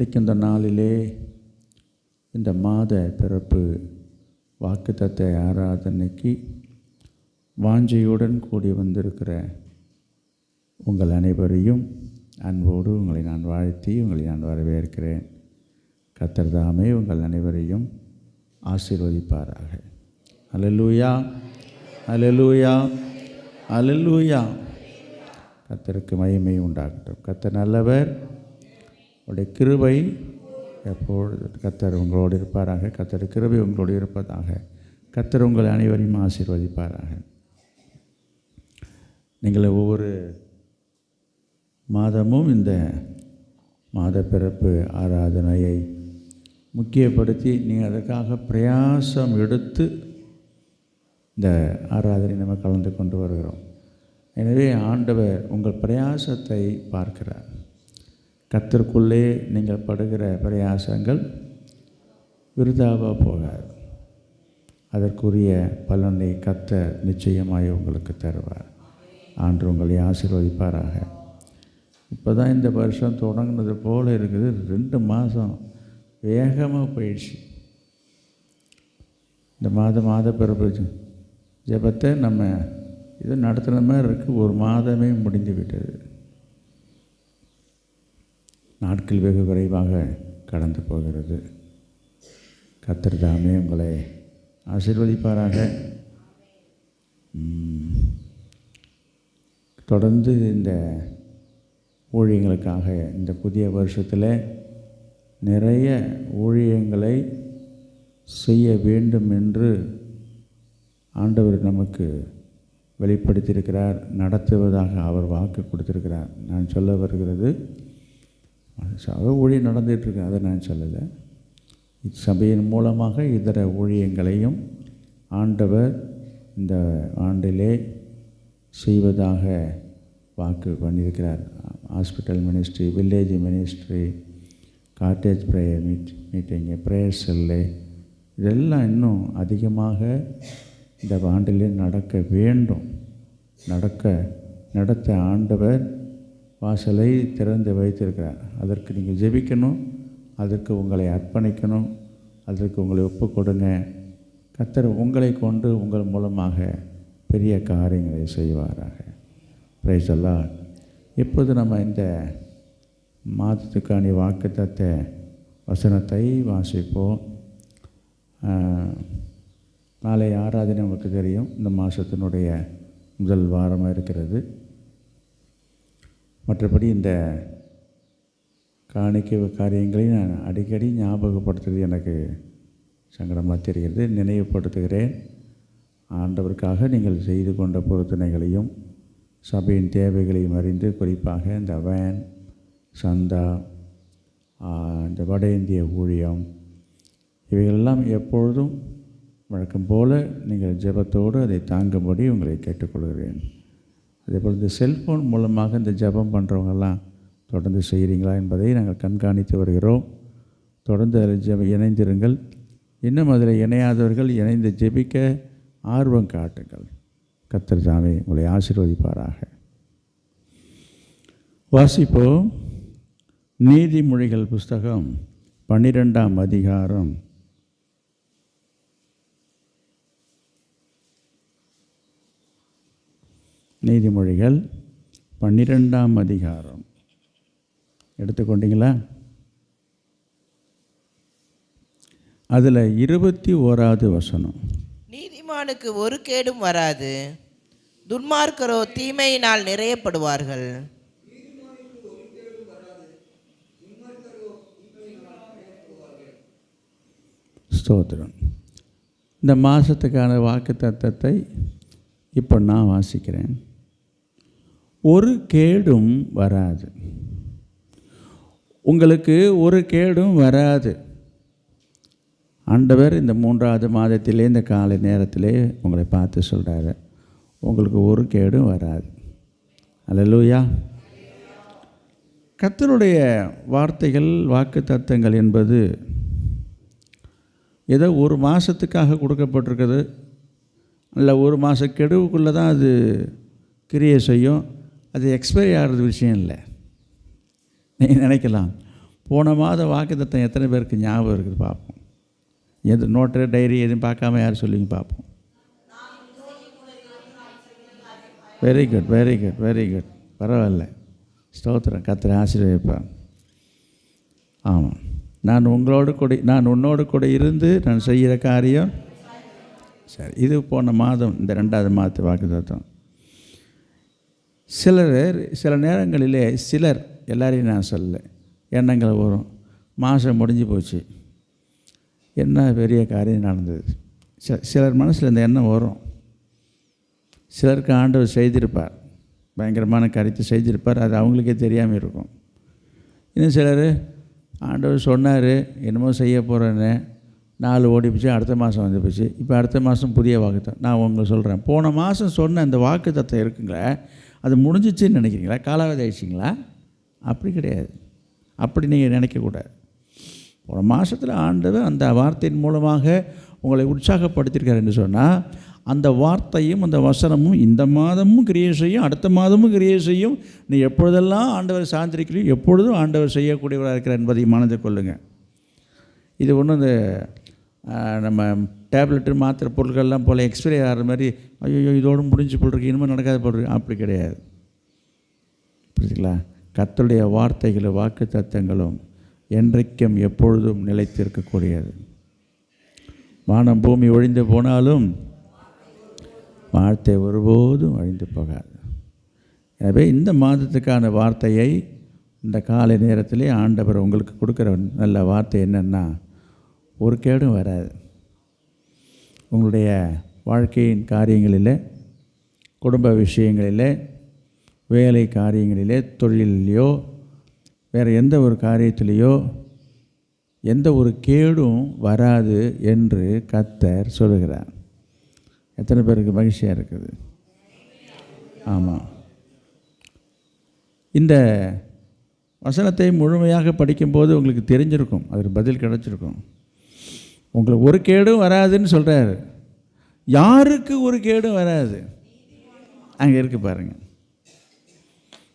இன்றைக்கு இந்த நாளிலே இந்த மாத பிறப்பு வாக்குத்தத்த ஆராதனைக்கு வாஞ்சையுடன் கூடி வந்திருக்கிற உங்கள் அனைவரையும் அன்போடு உங்களை நான் வாழ்த்தி உங்களை நான் வரவேற்கிறேன். கர்த்தர் தாமே உங்கள் அனைவரையும் ஆசீர்வதிப்பாராக. அல்லேலூயா, அல்லேலூயா, அல்லேலூயா. கர்த்தருக்கு மகிமை உண்டாகட்டும். கர்த்தர் நல்லவர், அவருடைய கிருபை எப்பொழுது கர்த்தர் உங்களோடு இருப்பாராக. கர்த்தர் கிருபை உங்களோடு இருப்பதாக. கர்த்தர் உங்கள் அனைவரையும் ஆசீர்வதிப்பாராக. நீங்கள் ஒவ்வொரு மாதமும் இந்த மாத பிறப்பு ஆராதனையை முக்கியப்படுத்தி நீங்கள் அதற்காக பிரயாசம் எடுத்து இந்த ஆராதனை நம்ம கலந்து கொண்டு வருகிறோம். எனவே ஆண்டவர் உங்கள் பிரயாசத்தை பார்க்கிறார். கர்த்தருக்குள்ளே நீங்கள் படுகிற பிரயாசங்கள் விருதாவாக போகாது. அதற்குரிய பலனை கர்த்தர் நிச்சயமாய் உங்களுக்கு தருவார். ஆண்டு உங்களை ஆசீர்வதிப்பாராக. இப்போ தான் இந்த வருஷம் தொடங்கினது போல் இருக்குது. 2 மாதம் வேகமாக போயிடுச்சு. இந்த மாத பிறப்பு ஜெபத்தை நம்ம இது நடத்துகிற மாதிரி இருக்குது. ஒரு மாதமே முடிந்து விட்டது. நாட்கள் வெகு விரைவாக கடந்து போகிறது. கர்த்தர் தாமே உங்களை ஆசீர்வதிப்பாராக. தொடர்ந்து இந்த ஊழியங்களுக்காக இந்த புதிய வருஷத்தில் நிறைய ஊழியங்களை செய்ய வேண்டும் என்று ஆண்டவர் நமக்கு வெளிப்படுத்தியிருக்கிறார். நடத்துவதாக அவர் வாக்கு கொடுத்திருக்கிறார். நான் சொல்ல வருகிறது ஊழியம் நடந்துகிட்ருக்கு, அதை நான் சொல்லலை. இச்சபையின் மூலமாக இதர ஊழியங்களையும் ஆண்டவர் இந்த ஆண்டிலே செய்வதாக வாக்கு பண்ணியிருக்கிறார். Hospital ministry, village ministry, cottage prayer meeting, prayer cell, இதெல்லாம் இன்னும் அதிகமாக இந்த ஆண்டிலே நடக்க வேண்டும். நடத்த ஆண்டவர் வாசலை திறந்து வைத்திருக்கிறார். அதற்கு நீங்கள் ஜெபிக்கணும், அதற்கு உங்களை அர்ப்பணிக்கணும், அதற்கு உங்களை ஒப்பு கொடுங்க. கர்த்தர் உங்களை கொண்டு உங்கள் மூலமாக பெரிய காரியங்களை செய்வாராக. Price the Lord. இப்போது நம்ம இந்த மாதத்துக்கான வாக்குத்தத்த வசனத்தை வாசிப்போம். நாளை ஆராதனை உங்களுக்கு தெரியும். இந்த மாதத்தினுடைய முதல் வாரமாக இருக்கிறது. மற்றபடி இந்த காணிக்கை காரியங்களை நான் அடிக்கடி ஞாபகப்படுத்துறது எனக்கு சங்கடமாக தெரிகிறது. நினைவுபடுத்துகிறேன். ஆண்டவருக்காக நீங்கள் செய்து கொண்ட பொருத்தனைகளையும் சபையின் தேவைகளையும் அறிந்து, குறிப்பாக இந்த வேன், சந்தா, இந்த வட இந்திய ஊழியம், இவைகளெல்லாம் எப்பொழுதும் வழக்கம் போல் நீங்கள் ஜெபத்தோடு அதை தாங்கும்படி உங்களை கேட்டுக்கொள்கிறேன். அதேபோல் இந்த செல்ஃபோன் மூலமாக இந்த ஜெபம் பண்ணுறவங்கெல்லாம் தொடர்ந்து செய்கிறீங்களா என்பதை நாங்கள் கண்காணித்து வருகிறோம். தொடர்ந்து அதில் இணைந்திருங்கள். இன்னும் அதில் இணையாதவர்கள் இணைந்து ஜெபிக்க ஆர்வம் காட்டுங்கள். கர்த்தர் தாமே உங்களை ஆசீர்வதிப்பாராக. வாசிப்போம். நீதிமொழிகள் புஸ்தகம் 12ஆம் அதிகாரம் 12ஆம் அதிகாரம் எடுத்துக்கொண்டீங்களா? அதில் 21வது வசனம். நீதிமானுக்கு ஒரு கேடும் வராது, துன்மார்க்கரோ தீமையினால் நிறையப்படுவார்கள். ஸ்தோத்திரம். இந்த மாதத்துக்கான வாக்குத்தத்தத்தை இப்போ நான் வாசிக்கிறேன். ஒரு கேடும் வராது. உங்களுக்கு ஒரு கேடும் வராது. ஆண்டவர் இந்த 3வது மாதத்திலே இந்த காலை நேரத்திலே உங்களை பார்த்து சொல்கிறாரு, உங்களுக்கு ஒரு கேடும் வராது. அல்லேலூயா. கர்த்தருடைய வார்த்தைகள், வாக்குத்தத்தங்கள் என்பது ஏதோ ஒரு மாதத்துக்காக கொடுக்கப்பட்டிருக்குது, இல்லை ஒரு மாத கெடுவுக்குள்ளே தான் அது கிரியை செய்யும், அது எக்ஸ்பைரி ஆகிறது விஷயம் இல்லை. நீங்கள் நினைக்கலாம் போன மாதம் வாக்குத்தத்தம் எத்தனை பேருக்கு ஞாபகம் இருக்குது பார்ப்போம். எது நோட்டு டைரி எதுவும் பார்க்காம யார் சொல்லுங்க பார்ப்போம். Very good, very good, very good. பரவாயில்ல, ஸ்தோத்திரம். கர்த்தர் ஆசீர்வதிப்பார். ஆமாம், நான் உன்னோடு கூட இருந்து நான் செய்கிற காரியம். சரி, இது போன மாதம், இந்த 2வது மாதத்து வாக்குத்தத்தம். சில நேரங்களிலே எல்லாரையும் நான் சொல்லலை, எண்ணங்கள் வரும். மாதம் முடிஞ்சு போச்சு, என்ன பெரிய காரியம் நடந்தது. சிலர் மனசில் இந்த எண்ணம் வரும். சிலருக்கு ஆண்டவர் செய்திருப்பார், பயங்கரமான காரியத்தை செய்திருப்பார், அது அவங்களுக்கே தெரியாமல் இருக்கும். இன்னும் சிலர் ஆண்டவர் சொன்னார், என்னமோ செய்ய போகிறேன்னு, 4 ஓடிப்பிச்சு, அடுத்த மாதம் வந்து போச்சு. இப்போ அடுத்த மாதம் புதிய வாக்குத்தத்தம். நான் உங்களுக்கு சொல்கிறேன், போன மாதம் சொன்ன அந்த வாக்குத்தத்தம் இருக்குங்களே, அது முடிஞ்சிச்சுன்னு நினைக்கிறீங்களா? காலாவதி ஆயிடுச்சிங்களா? அப்படி கிடையாது. அப்படி நீங்கள் நினைக்கக்கூடாது. போன மாதத்தில் ஆண்டவர் அந்த வார்த்தையின் மூலமாக உங்களை உற்சாகப்படுத்தியிருக்கார் என்று சொன்னால், அந்த வார்த்தையும் அந்த வசனமும் இந்த மாதமும் கிரியை செய்யும், அடுத்த மாதமும் கிரியை செய்யும். நீ எப்பொழுதெல்லாம் ஆண்டவர் சார்ந்திருக்கிறீ, எப்பொழுதும் ஆண்டவர் செய்யக்கூடியவராக இருக்கிறார் என்பதை மனதில் கொள்ளுங்கள். இது ஒன்றும் இந்த நம்ம டேப்லெட்டு மாத்திரை பொருட்கள்லாம் போல் எக்ஸ்பிரி ஆகிற மாதிரி, ஐயோ இதோடு முடிஞ்சு போட்டிருக்கு, இனிமேல் நடக்காத போட்டிருக்கு, அப்படி கிடையாது. புரியுதுங்களா? கர்த்தருடைய வார்த்தைகளும் வாக்கு தத்தங்களும் என்றைக்கும் எப்பொழுதும் நிலைத்திருக்கக்கூடியது. வானம் பூமி ஒழிந்து போனாலும் வார்த்தை ஒருபோதும் அழிந்து போகாது. எனவே இந்த மாதத்துக்கான வார்த்தையை இந்த காலை நேரத்திலே ஆண்டவர் உங்களுக்கு கொடுக்குற நல்ல வார்த்தை என்னென்னா, ஒரு கேடும் வராது. உங்களுடைய வாழ்க்கையின் காரியங்களில், குடும்ப விஷயங்களில், வேலை காரியங்களிலே, தொழிலையோ வேறு எந்த ஒரு காரியத்திலேயோ எந்த ஒரு கேடும் வராது என்று கர்த்தர் சொல்லுகிறார். எத்தனை பேருக்கு மகிழ்ச்சியாக இருக்குது? ஆமாம். இந்த வசனத்தை முழுமையாக படிக்கும்போது உங்களுக்கு தெரிஞ்சிருக்கும், அதற்கு பதில் கிடச்சிருக்கும். உங்களுக்கு ஒரு கேடும் வராதுன்னு சொல்கிறாரு. யாருக்கு ஒரு கேடும் வராது? அங்கே இருக்கு பாருங்கள்,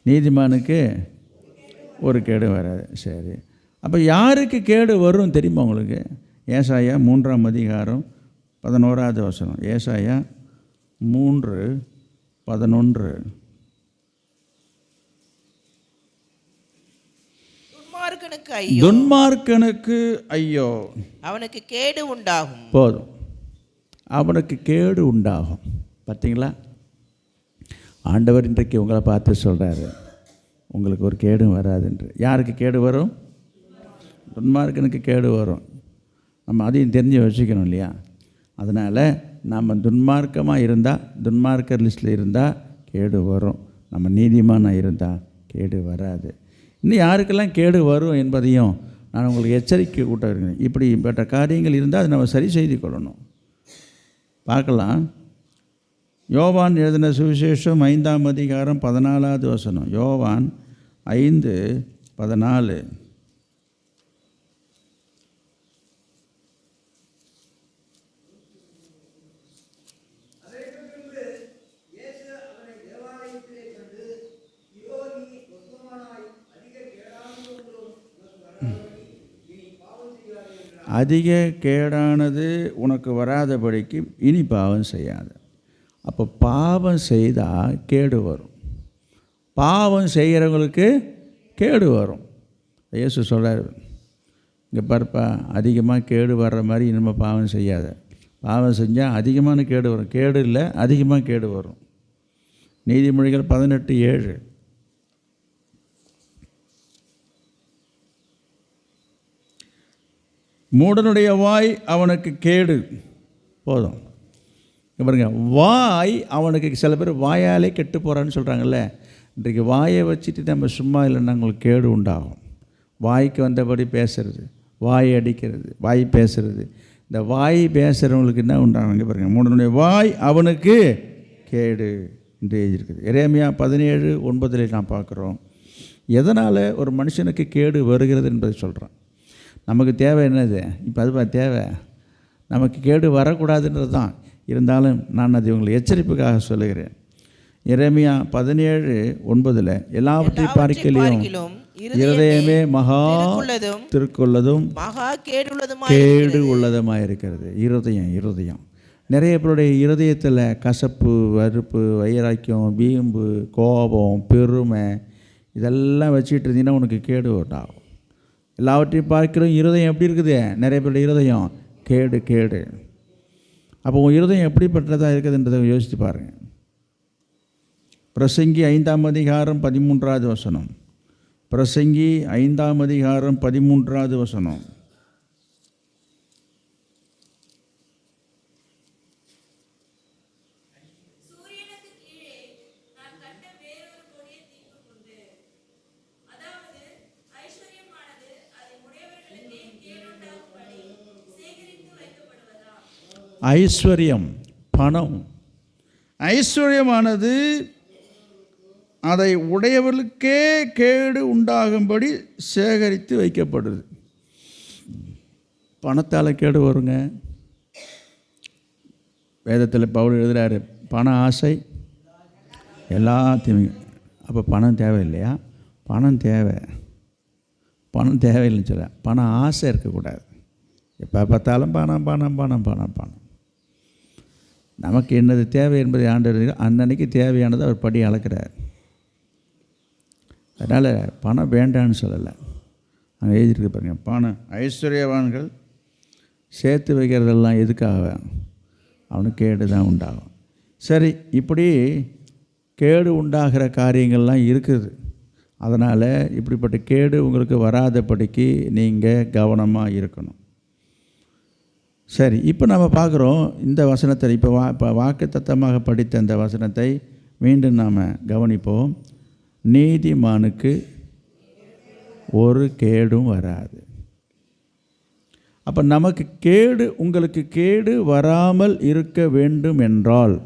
நீதிமானுக்கு ஒரு கேடும் வராது. சரி, அப்போ யாருக்கு கேடு வரும் தெரியுமா உங்களுக்கு? ஏசாயா 3ஆம் அதிகாரம் 11வது வசனம். ஏசாயா 3:11. துன்மார்க்கனுக்கு ஐயோ, அவனுக்கு கேடு உண்டாகும். போதும், அவனுக்கு கேடு உண்டாகும். பார்த்தீங்களா? ஆண்டவர் இன்றைக்கு உங்களை பார்த்து சொல்கிறாரு, உங்களுக்கு ஒரு கேடும் வராதுன்று. யாருக்கு கேடு வரும்? துன்மார்க்கனுக்கு கேடு வரும். நம்ம அதையும் தெரிஞ்சு வச்சுக்கணும் இல்லையா? அதனால் நம்ம துன்மார்க்கமாக இருந்தால், துன்மார்க்கர் லிஸ்ட்டில் இருந்தால் கேடு வரும். நம்ம நீதிமானாக இருந்தால் கேடு வராது. இன்னும் யாருக்கெல்லாம் கேடு வரும் என்பதையும் நான் உங்களுக்கு எச்சரிக்கை கூட்ட இருக்கிறேன். இப்படிப்பட்ட காரியங்கள் இருந்தால் அதை நம்ம சரி செய்து கொள்ளணும். பார்க்கலாம். யோவான் எழுதின சுவிசேஷம் 5ஆம் அதிகாரம் 14வது வசனம். யோவான் 5:14. அதிக கேடானது உனக்கு வராதபடிக்கு இனி பாவம் செய்யாத. அப்போ பாவம் செய்தால் கேடு வரும். பாவம் செய்கிறவங்களுக்கு கேடு வரும். இயேசு சொல்கிறார், இங்கே பார்ப்பா, அதிகமாக கேடு வர்ற மாதிரி இனிமேல் பாவம் செய்யாத. பாவம் செஞ்சால் அதிகமான கேடு வரும். கேடு இல்லை, அதிகமாக கேடு வரும். நீதிமொழிகள் 18:7. மூடனுடைய வாய் அவனுக்கு கேடு. போதும். பாருங்க, வாய் அவனுக்கு, சில பேர் வாயாலே கெட்டு போகிறான்னு சொல்கிறாங்கல்ல. இன்றைக்கு வாயை வச்சுட்டு நம்ம சும்மா இல்லைன்னா உங்களுக்கு கேடு உண்டாகும். வாய்க்கு வந்தபடி பேசுறது, வாய் அடிக்கிறது, வாய் பேசுறது. இந்த வாய் பேசுகிறவங்களுக்கு என்ன உண்டாகுங்க பாருங்கள். மூடனுடைய வாய் அவனுக்கு கேடு என்று எழுதியிருக்குது. எரேமியா 17:9 நான் பார்க்குறோம். எதனால் ஒரு மனுஷனுக்கு கேடு வருகிறது என்பதை சொல்கிறான். நமக்கு தேவை என்னது? இப்போ அது தேவை நமக்கு கேடு வரக்கூடாதுன்றது தான். இருந்தாலும் நான் அது உங்களை எச்சரிப்புக்காக சொல்லுகிறேன். எரேமியா 17:9 எல்லாவற்றையும் பார்க்கிலும் இருதயமே மகா திருக்குள்ளதும் மகா கேடு உள்ளதுமாயிருக்கிறது. இருதயம் நிறைய பேருடைய இருதயத்தில் கசப்பு, வெறுப்பு, வைராக்கியம், வீம்பு, கோபம், பெருமை இதெல்லாம் வச்சுக்கிட்டு இருந்தீங்கன்னா உனக்கு கேடு உண்டாகும். எல்லாவற்றையும் பார்க்கிறோம். இருதயம் எப்படி இருக்குது? நிறைய பேருடைய இருதயம் கேடு. அப்போ உங்கள் இருதயம் எப்படிப்பட்டதாக இருக்குதுன்றதை யோசித்து பாருங்கள். பிரசங்கி 5:13 பிரசங்கி 5:13 ஐஸ்வர்யம், பணம், ஐஸ்வர்யமானது அதை உடையவர்களுக்கே கேடு உண்டாகும்படி சேகரித்து வைக்கப்படுது. பணத்தால் கேடு வருங்க. வேதத்தில் பவுல் எழுதுகிறாரு, பண ஆசை எல்லாத்தையுமே. அப்போ பணம் தேவை இல்லையா? பணம் தேவையில்லைன்னு சொல்ல, பண ஆசை இருக்கக்கூடாது. எப்போ பார்த்தாலும் பணம். நமக்கு என்னது தேவை என்பதை ஆண்டவர் அன்னன்னைக்கு தேவையானது அவர் படி அளக்கிறார். அதனால் பணம் வேண்டான்னு சொல்லலை. அங்கே எழுதியிருக்கு பாருங்கள், பணம் ஐஸ்வர்யவான்கள் சேர்த்து வைக்கிறதெல்லாம் எதுக்காக? அவனுக்கு கேடு தான் உண்டாகும். சரி, இப்படி கேடு உண்டாகிற காரியங்கள்லாம் இருக்குது. அதனால் இப்படிப்பட்ட கேடு உங்களுக்கு வராதபடிக்கு நீங்கள் கவனமாக இருக்கணும். சரி, இப்போ நம்ம பார்க்குறோம் இந்த வசனத்தை. இப்போ வாக்கு தத்தமாக படித்த இந்த வசனத்தை மீண்டும் நாம் கவனிப்போம். நீதிமானுக்கு ஒரு கேடும் வராது. அப்போ நமக்கு கேடு, உங்களுக்கு கேடு வராமல் இருக்க வேண்டும் என்றால்,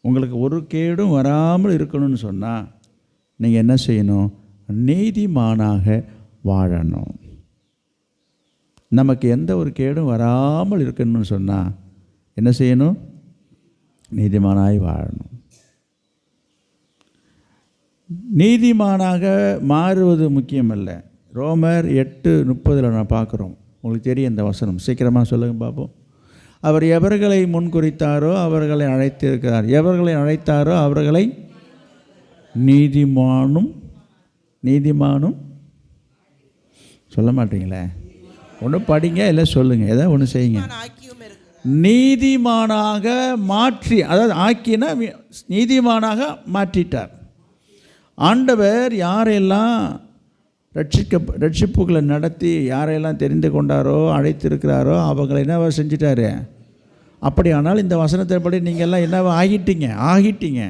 உங்களுக்கு ஒரு கேடும் வராமல் இருக்கணும்னு சொன்னால் நீங்கள் என்ன செய்யணும்? நீதிமானாக வாழணும். நமக்கு எந்த ஒரு கேடும் வராமல் இருக்கணும்னு சொன்னால் என்ன செய்யணும்? நீதிமானாய் வாழணும். நீதிமானாக மாறுவது முக்கியமல்ல. ரோமர் 8:30 நான் பார்க்குறோம். உங்களுக்கு தெரியும் இந்த வசனம், சீக்கிரமாக சொல்லுங்கள் பார்ப்போம். அவர் எவர்களை முன்குறித்தாரோ அவர்களை அழைத்திருக்கிறார், எவர்களை அழைத்தாரோ அவர்களை நீதிமானும் சொல்ல மாட்டீங்களே. ஒன்று படிங்க, இல்லை சொல்லுங்கள், ஏதாவது ஒன்று செய்யுங்க. நீதிமானாக மாற்றி, அதாவது ஆக்கினா நீதிமானாக மாற்றிட்டார். ஆண்டவர் யாரெல்லாம் ரட்சிப்புகளை நடத்தி யாரையெல்லாம் தெரிந்து கொண்டாரோ அழைத்திருக்கிறாரோ அவங்களை என்னவா செஞ்சிட்டாரு? அப்படியானால் இந்த வசனத்தின்படி நீங்கள் எல்லாம் என்னவா ஆகிட்டீங்க.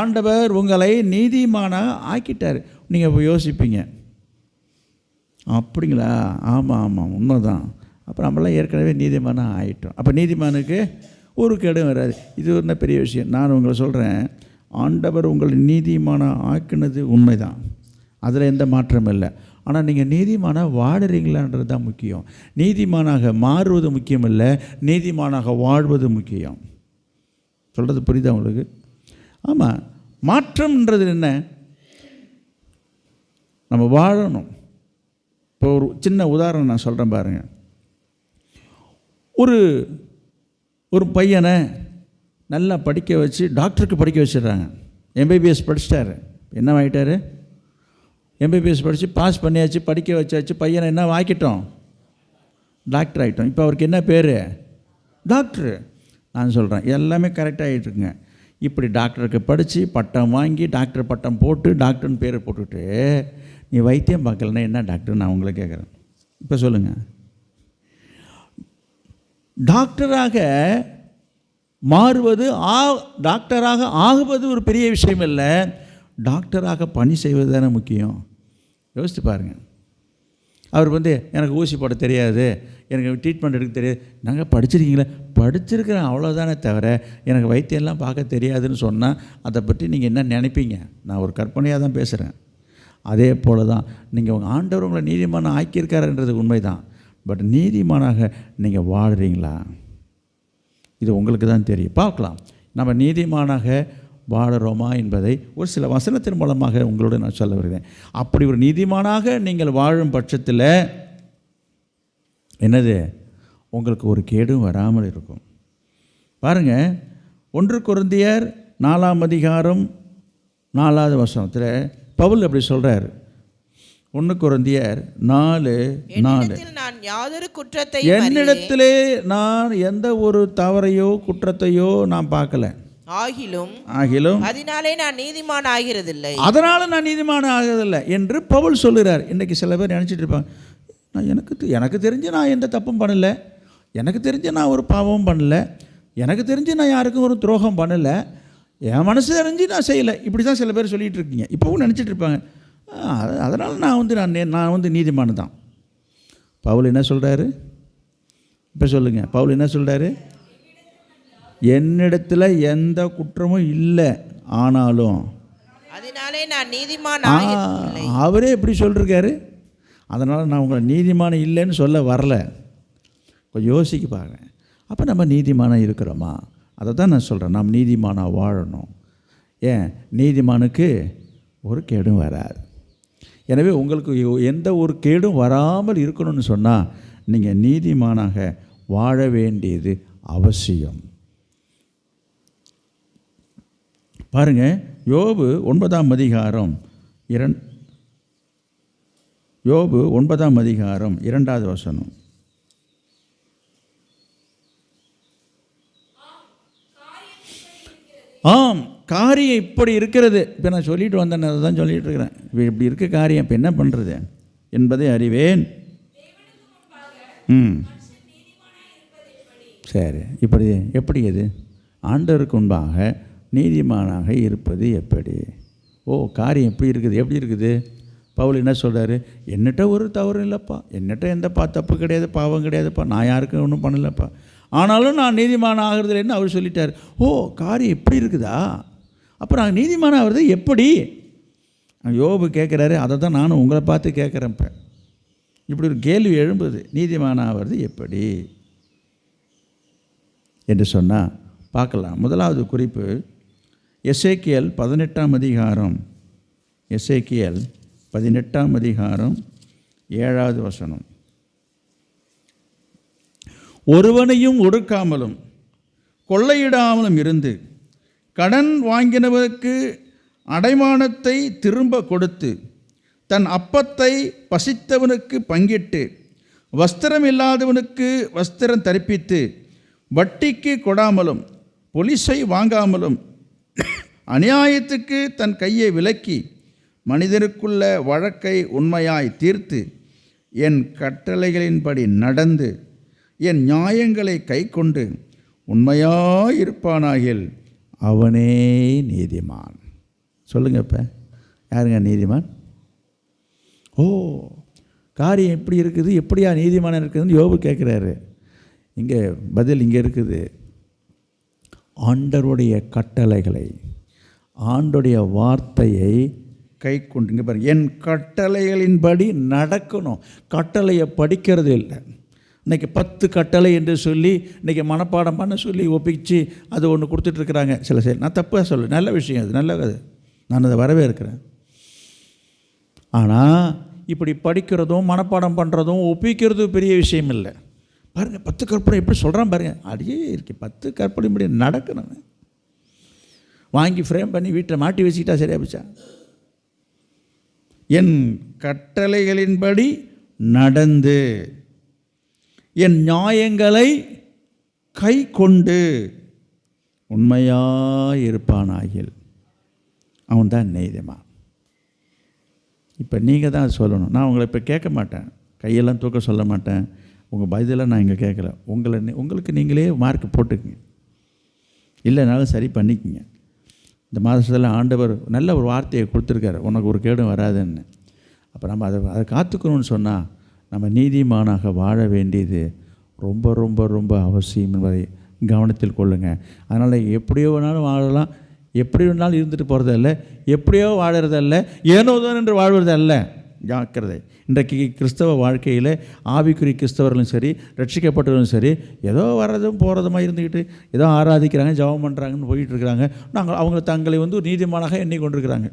ஆண்டவர் உங்களை நீதிமானாக ஆக்கிட்டார். நீங்கள் யோசிப்பீங்க, அப்படிங்களா? ஆமாம் உண்மைதான். அப்போ நம்மளாம் ஏற்கனவே நீதிமானாக ஆகிட்டோம். அப்போ நீதிமானுக்கு ஒரு கேடும் வராது. இது ஒரு பெரிய விஷயம். நான் உங்களை சொல்கிறேன், ஆண்டவர் உங்களை நீதிமானாக ஆக்கினது உண்மைதான், அதில் எந்த மாற்றமும் இல்லை. ஆனால் நீங்கள் நீதிமானாக வாடுறீங்களான்றது தான் முக்கியம். நீதிமானாக மாறுவது முக்கியம் இல்லை, நீதிமானாக வாழ்வது முக்கியம். சொல்கிறது புரியுதா உங்களுக்கு? ஆமாம், மாற்றம்ன்றது என்ன? நம்ம வாழணும். இப்போ ஒரு சின்ன உதாரணம் நான் சொல்கிறேன் பாருங்கள். ஒரு பையனை நல்லா படிக்க வச்சு டாக்டருக்கு படிக்க வச்சிடுறாங்க. எம்பிபிஎஸ் படிச்சிட்டாரு. என்ன ஆகிட்டார்? எம்பிபிஎஸ் படித்து பாஸ் பண்ணியாச்சு, படிக்க வச்சாச்சு. பையனை என்ன ஆக்கிட்டோம்? டாக்டர் ஆகிட்டோம். இப்போ அவருக்கு என்ன பேர்? டாக்டரு. நான் சொல்கிறேன், எல்லாமே கரெக்டாக ஆகிட்டுருக்குங்க. இப்படி டாக்டருக்கு படித்து பட்டம் வாங்கி டாக்டர் பட்டம் போட்டு டாக்டர்னு பேரை போட்டுட்டு நீ வைத்தியம் பார்க்கலன்னா என்ன டாக்டர்? நான் உங்களை கேட்குறேன். இப்போ சொல்லுங்கள். டாக்டராக மாறுவது, டாக்டராக ஆகுவது ஒரு பெரிய விஷயம் இல்லை, டாக்டராக பணி செய்வது தானே முக்கியம். யோசித்து பாருங்கள். அவர் எனக்கு ஊசி போட தெரியாது, எனக்கு ட்ரீட்மெண்ட் எடுக்க தெரியாது. நாங்கள் படிச்சிருக்கீங்களே? படிச்சிருக்கிறேன், அவ்வளோதானே தவிர எனக்கு வைத்தியம்லாம் பார்க்க தெரியாதுன்னு சொன்னால் அதை பற்றி நீங்கள் என்ன நினைப்பீங்க? நான் ஒரு கற்பனையாக தான் பேசுகிறேன். அதே போல் தான் நீங்கள் உங்கள் ஆண்டவர் உங்களை நீதிமானாக ஆக்கியிருக்காருன்றது உண்மை தான். பட் நீதிமானாக நீங்கள் வாழ்கிறீங்களா? இது உங்களுக்கு தான் தெரியும். பார்க்கலாம். நம்ம நீதிமானாக வாழறோமா என்பதை ஒரு சில வசனத்தின் மூலமாக உங்களோடு நான் சொல்ல வருகிறேன். அப்படி ஒரு நீதிமானாக நீங்கள் வாழும் பட்சத்தில் என்னது, உங்களுக்கு ஒரு கேடும் வராமல் இருக்கும். பாருங்கள், 1 கொரிந்தியர் 4ஆம் அதிகாரம் 4வது வசனத்தில் பவுல் அப்படி சொல்கிறார். 1 கொரிந்தியர் 4:4, என்னிடத்திலே நான் எந்த ஒரு தவறையோ குற்றத்தையோ நான் பார்க்கல, ஆகிலும் அதனாலே நான் நீதிமான் ஆகிறதில்லை, அதனால் நான் நீதிமான் ஆகிறதில்லை என்று பவுல் சொல்லுகிறார். இன்றைக்கி சில பேர் நினச்சிட்டு இருப்பாங்க, நான் எனக்கு தெரிஞ்சு நான் எந்த தப்பும் பண்ணலை, எனக்கு தெரிஞ்சு நான் ஒரு பாவமும் பண்ணலை, எனக்கு தெரிஞ்சு நான் யாருக்கும் ஒரு துரோகம் பண்ணலை, என் மனசு தெரிஞ்சு நான் செய்யலை, இப்படி தான் சில பேர் சொல்லிகிட்டு இருக்கீங்க. இப்போவும் நினச்சிட்டு இருப்பாங்க, அதனால் நான் வந்து நீதிமான் தான். பவுல் என்ன சொல்கிறாரு? இப்போ சொல்லுங்கள், பவுல் என்ன சொல்கிறாரு? என்னிடத்தில் எந்த குற்றமும் இல்லை, ஆனாலும் அதனாலே நான் நீதிமான் ஆகிறதில்லை. அவரே எப்படி சொல்லிருக்காரு? அதனால் நான் உங்களை நீதிமானம் இல்லைன்னு சொல்ல வரல. கொஞ்சம் யோசிக்க பாருங்க. அப்போ நம்ம நீதிமானாக இருக்கிறோமா? அதை தான் நான் சொல்கிறேன். நாம் நீதிமானாக வாழணும். ஏன், நீதிமானுக்கு ஒரு கேடும் வராது. எனவே உங்களுக்கு எந்த ஒரு கேடும் வராமல் இருக்கணும்னு சொன்னால் நீங்கள் நீதிமானாக வாழ வேண்டியது அவசியம். பாருங்கள், யோபு 9ஆம் அதிகாரம் 2வது வசனம். ஆம், காரியம் இப்படி இருக்கிறது. இப்போ நான் சொல்லிட்டு வந்தேன், அதை தான் சொல்லிகிட்டு இருக்கிறேன். இப்படி இருக்க காரியம், இப்போ என்ன பண்ணுறது என்பதை அறிவேன். சரி, எப்படி அது ஆண்டவருக்கு முன்பாக நீதிமானாக இருப்பது எப்படி? காரியம் எப்படி இருக்குது? பவுல் என்ன சொல்கிறாரு? என்னட்ட ஒரு தவறு இல்லைப்பா, என்னட்ட எந்த தப்பு கிடையாது, பாவம் கிடையாதுப்பா, நான் யாருக்கும் ஒன்றும் பண்ணலப்பா, ஆனாலும் நான் நீதிமான் ஆகிறதுலன்னு அவர் சொல்லிட்டார். காரியம் எப்படி இருக்குதா? அப்புறம் நாங்கள் நீதிமான் ஆகிறது எப்படி? யோபு கேட்குறாரு. அதை தான் நானும் உங்களை பார்த்து கேட்குறேன். இப்போ இப்படி ஒரு கேள்வி எழும்புது, நீதிமான் ஆகிறது எப்படி என்று சொன்னால் பார்க்கலாம். முதலாவது குறிப்பு, எசேக்கியேல் 18ஆம் அதிகாரம் 7வது வசனம். ஒருவனையும் ஒடுக்காமலும் கொள்ளையிடாமலும் இருந்து கடன் வாங்கினவருக்கு அடைமானத்தை திரும்ப கொடுத்து தன் அப்பத்தை பசித்தவனுக்கு பங்கிட்டு வஸ்திரம் இல்லாதவனுக்கு வஸ்திரம் தரிப்பித்து வட்டிக்கு கொடாமலும் பொலிசை வாங்காமலும் அநியாயத்துக்கு தன் கையை விலக்கி மனிதருக்குள்ள வழக்கை உண்மையாய் தீர்த்து என் கட்டளைகளின்படி நடந்து என் நியாயங்களை கை கொண்டு உண்மையாயிருப்பானாகில் அவனே நீதிமான். சொல்லுங்கள், இப்போ யாருங்க நீதிமான்? காரியம் எப்படி இருக்குது, எப்படியா நீதிமானம் இருக்குதுன்னு யோபு கேட்குறாரு. இங்கே பதில் இங்கே இருக்குது. ஆண்டவருடைய கட்டளைகளை, ஆண்டோடைய வார்த்தையை கை கொண்டு, இங்கே பாருங்க, என் கட்டளைகளின்படி நடக்கணும். கட்டளையை படிக்கிறது இல்லை. இன்றைக்கி 10 கட்டளை என்று சொல்லி இன்றைக்கி மனப்பாடம் பண்ண சொல்லி ஒப்பிச்சு அது ஒன்று கொடுத்துட்ருக்குறாங்க சில சரி. நான் தப்பாக சொல்ல, நல்ல விஷயம் அது, நல்லது, நான் அதை வரவேற்கிறேன். ஆனால் இப்படி படிக்கிறதும் மனப்பாடம் பண்ணுறதும் ஒப்பிக்கிறதும் பெரிய விஷயம் இல்லை. பாருங்கள், 10 கற்பனை எப்படி சொல்கிறான் பாருங்கள். அடியே இருக்கு, 10 கற்பனை இப்படி நடக்கணும். வாங்கி ஃப்ரேம் பண்ணி வீட்டில் மாட்டி வச்சுக்கிட்டா சரியா போச்சா? என் கட்டளைகளின்படி நடந்து என் நியாயங்களை கை கொண்டு உண்மையாயிருப்பானாகில் அவன் தான் நீதிமான். இப்போ நீங்கள் தான் சொல்லணும். நான் உங்களை இப்போ கேட்க மாட்டேன், கையெல்லாம் தூக்க சொல்ல மாட்டேன். உங்கள் பதிலாக நான் இங்கே கேட்கல. உங்களுக்கு நீங்களே மார்க் போட்டுக்குங்க, இல்லைனாலும் சரி பண்ணிக்கங்க. இந்த மாதத்தில் ஆண்டவர் நல்ல ஒரு வார்த்தையை கொடுத்துருக்காரு, உனக்கு ஒரு கேடும் வராதுன்னு. அப்போ நம்ம அதை காத்துக்கணும்னு சொன்னால் நம்ம நீதிமானாக வாழ வேண்டியது ரொம்ப ரொம்ப ரொம்ப அவசியம் என்பதை கவனத்தில் கொள்ளுங்கள். அதனால் எப்படியோ வேணாலும் வாழலாம், எப்படி வேணாலும் இருந்துட்டு போகிறதல்ல, எப்படியோ வாழறதல்ல, ஏனோதான் என்று வாழ்வதல்ல. ஜாக்கிரதை. இன்றைக்கு கிறிஸ்தவ வாழ்க்கையில் ஆவிக்குரிய கிறிஸ்தவர்களும் சரி, ரட்சிக்கப்பட்டவர்களும் சரி, ஏதோ வர்றதும் போகிறதுமாக இருந்துக்கிட்டு ஏதோ ஆராதிக்கிறாங்க, ஜெபம் பண்ணுறாங்கன்னு போயிட்டு இருக்கிறாங்க. அவங்க தங்களை ஒரு நீதிமானாக எண்ணிக்கொண்டிருக்கிறாங்க.